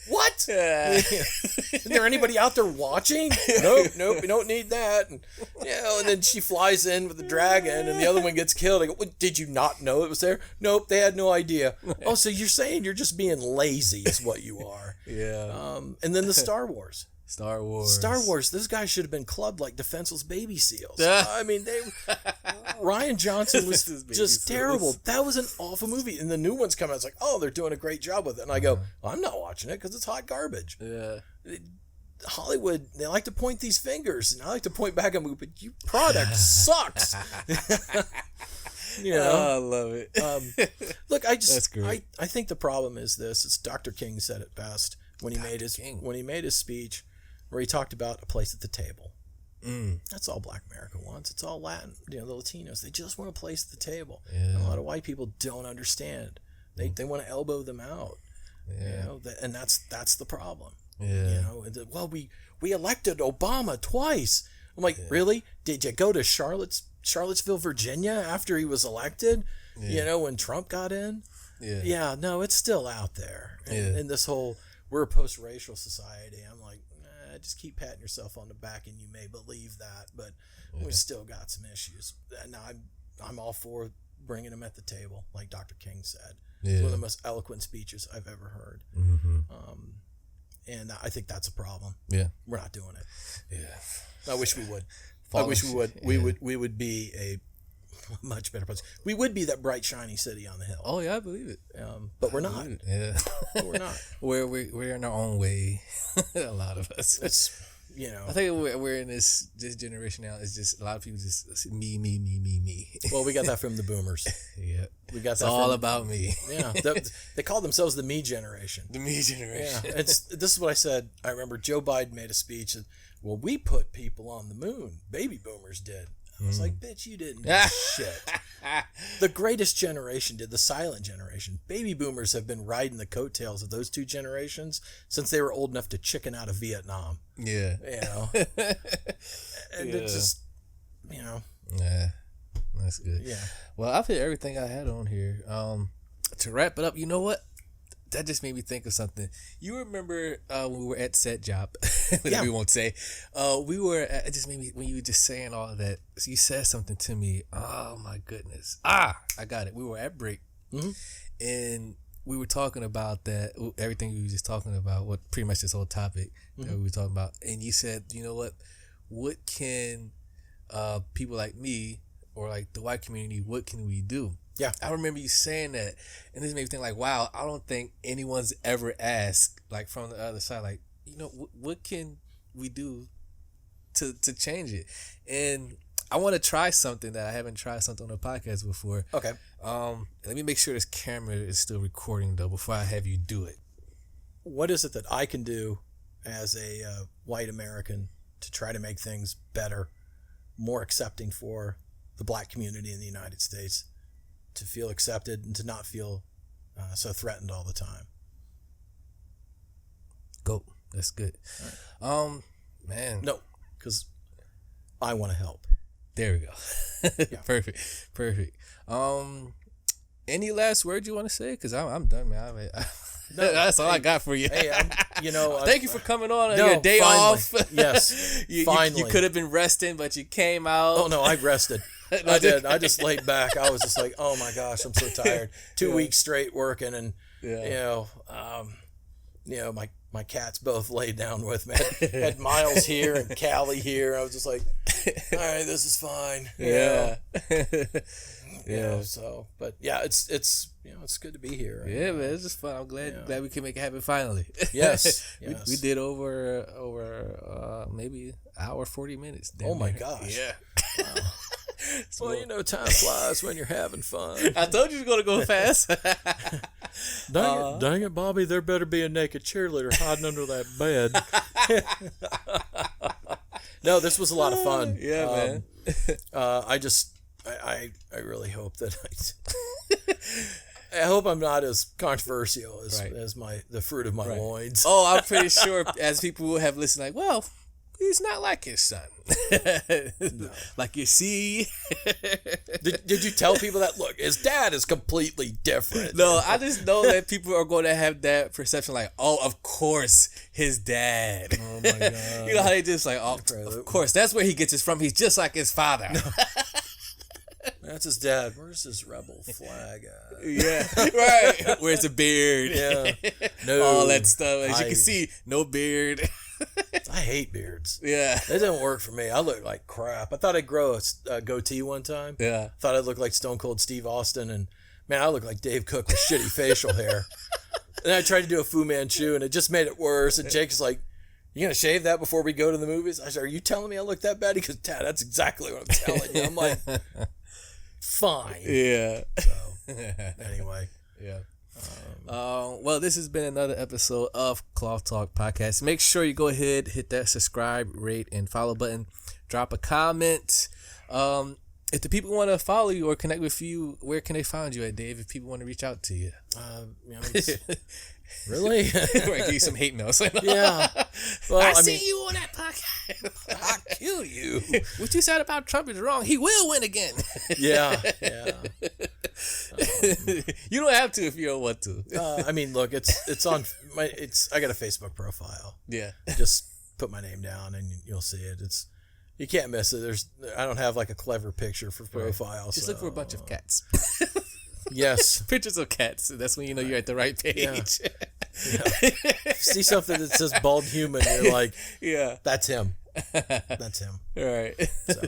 What? Is there anybody out there watching? Nope, we don't need that. And, and then she flies in with the dragon and the other one gets killed. I go, well, did you not know it was there? Nope, they had no idea. Oh, so you're saying you're just being lazy is what you are. Yeah. And then the Star Wars. Star Wars. Those guys should have been clubbed like defenseless baby seals. I mean, Ryan Johnson was just terrible. That was an awful movie. And the new one's coming out. It's like, oh, they're doing a great job with it. And I go, I'm not watching it because it's hot garbage. Yeah. Hollywood, they like to point these fingers, and I like to point back and go, but your product sucks. I love it. Look, That's great. I think the problem is this. It's Dr. King said it best when he made his speech, where he talked about a place at the table. That's all Black America wants. It's all Latin, the Latinos. They just want a place at the table. Yeah. And a lot of white people don't understand. They want to elbow them out. Yeah. And that's the problem. Yeah. Well, we elected Obama twice. I'm like, really? Did you go to Charlottesville, Virginia after he was elected? Yeah. When Trump got in? Yeah. Yeah, no, it's still out there. And this whole, we're a post-racial society. I'm like, just keep patting yourself on the back and you may believe that, but we still got some issues. Now I'm all for bringing them at the table, like Dr. King said. Yeah. One of the most eloquent speeches I've ever heard. Mm-hmm. And I think that's a problem. Yeah. We're not doing it. Yeah. I wish we would. Polish, We would be a much better place. We would be that bright, shiny city on the hill. Oh yeah, I believe it. But we're not. Yeah. But we're not. We're in our own way. A lot of us. It's, you know. I think we're in this generation now. It's just a lot of people just me. Well, we got that from the boomers. Yeah. We got It's that all from, about me. Yeah. They call themselves the me generation. The me generation. Yeah. This is what I said. I remember Joe Biden made a speech. Well, we put people on the moon. Baby boomers did. I was like, bitch, you didn't do shit. The greatest generation did, the silent generation. Baby boomers have been riding the coattails of those two generations since they were old enough to chicken out of Vietnam. Yeah. You know? And it's just, you know. Yeah. That's good. Yeah. Well, I've hit everything I had on here. To wrap it up, you know what? That just made me think of something. You remember when we were at Set Job? We won't say. We were. It just made me, when you were just saying all of that. You said something to me. Oh my goodness! I got it. We were at break, and we were talking about that. Everything we were just talking about. What pretty much this whole topic that we were talking about. And you said, you know what? What can people like me or like the white community? What can we do? Yeah. I remember you saying that, and this made me think like, wow, I don't think anyone's ever asked, like, from the other side, like, you know, what can we do to change it? And I want to try something that I haven't tried something on the podcast before. Okay. Let me make sure this camera is still recording though before I have you do it. What is it that I can do as a white American to try to make things better, more accepting for the black community in the United States, to feel accepted and to not feel so threatened all the time? Go. That's good. Right. Man. No, because I want to help. There we go. Yeah. Perfect. Any last words you want to say? Because I'm done, man. That's all I got for you. Hey, thank you for coming on No, your day finally. off. Yes, you finally. You could have been resting, but you came out. Oh no, I rested. I did. I just laid back. I was just like, oh my gosh, I'm so tired. 2 weeks straight working, and you know, my cats both laid down with me. Had Miles here and Callie here. I was just like, all right, this is fine. Yeah. You know, so, but yeah, it's it's good to be here. Right? Yeah, man, it's just fun. I'm glad we can make it happen finally. Yes. We did over maybe hour 40 minutes. Oh my gosh. Yeah. Wow. Well, you know, time flies when you're having fun. I told you it was gonna go fast. Dang it, Bobby! There better be a naked cheerleader hiding under that bed. No, this was a lot of fun. Yeah, man. I really hope that I hope I'm not as controversial as the fruit of my loins. Oh, I'm pretty sure as people will have listened, like, well, he's not like his son. No. Like, you see. Did you tell people that? Look, his dad is completely different. No, I just know that people are going to have that perception, like, oh, of course, his dad. Oh my god. You know how they just like, oh, of course, that's where he gets it from. He's just like his father. No. That's his dad. Where's his rebel flag at? Yeah, right. Where's the beard? Yeah. No. All that stuff. As you can see, no beard. I hate beards. Yeah. That didn't work for me. I look like crap. I thought I'd grow a goatee one time. Yeah. Thought I'd look like Stone Cold Steve Austin. And, man, I look like Dave Cook with shitty facial hair. And I tried to do a Fu Manchu, and it just made it worse. And Jake is like, you going to shave that before we go to the movies? I said, are you telling me I look that bad? He goes, Dad, that's exactly what I'm telling you. I'm like, fine. Yeah. So, anyway. Yeah. Well, this has been another episode of Cloth Talk Podcast. Make sure you go ahead, hit that subscribe, rate, and follow button. Drop a comment. If the people want to follow you or connect with you, where can they find you at, Dave? If people want to reach out to you, really? Or give you some hate mails. Yeah. Well, I see you on that podcast. I'll kill you. What you said about Trump is wrong. He will win again. Yeah. You don't have to if you don't want to. I mean, look, it's on my. I got a Facebook profile. Yeah. Just put my name down and you'll see it. You can't miss it. I don't have like a clever picture for profile. Just look for a bunch of cats. Yes. Pictures of cats. That's when you know you're at the right page. Yeah. See something that says bald human, you're like, yeah, that's him. That's him. All right. So.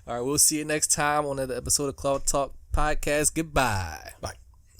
All right. We'll see you next time on another episode of Cloud Talk Podcast. Goodbye. Bye.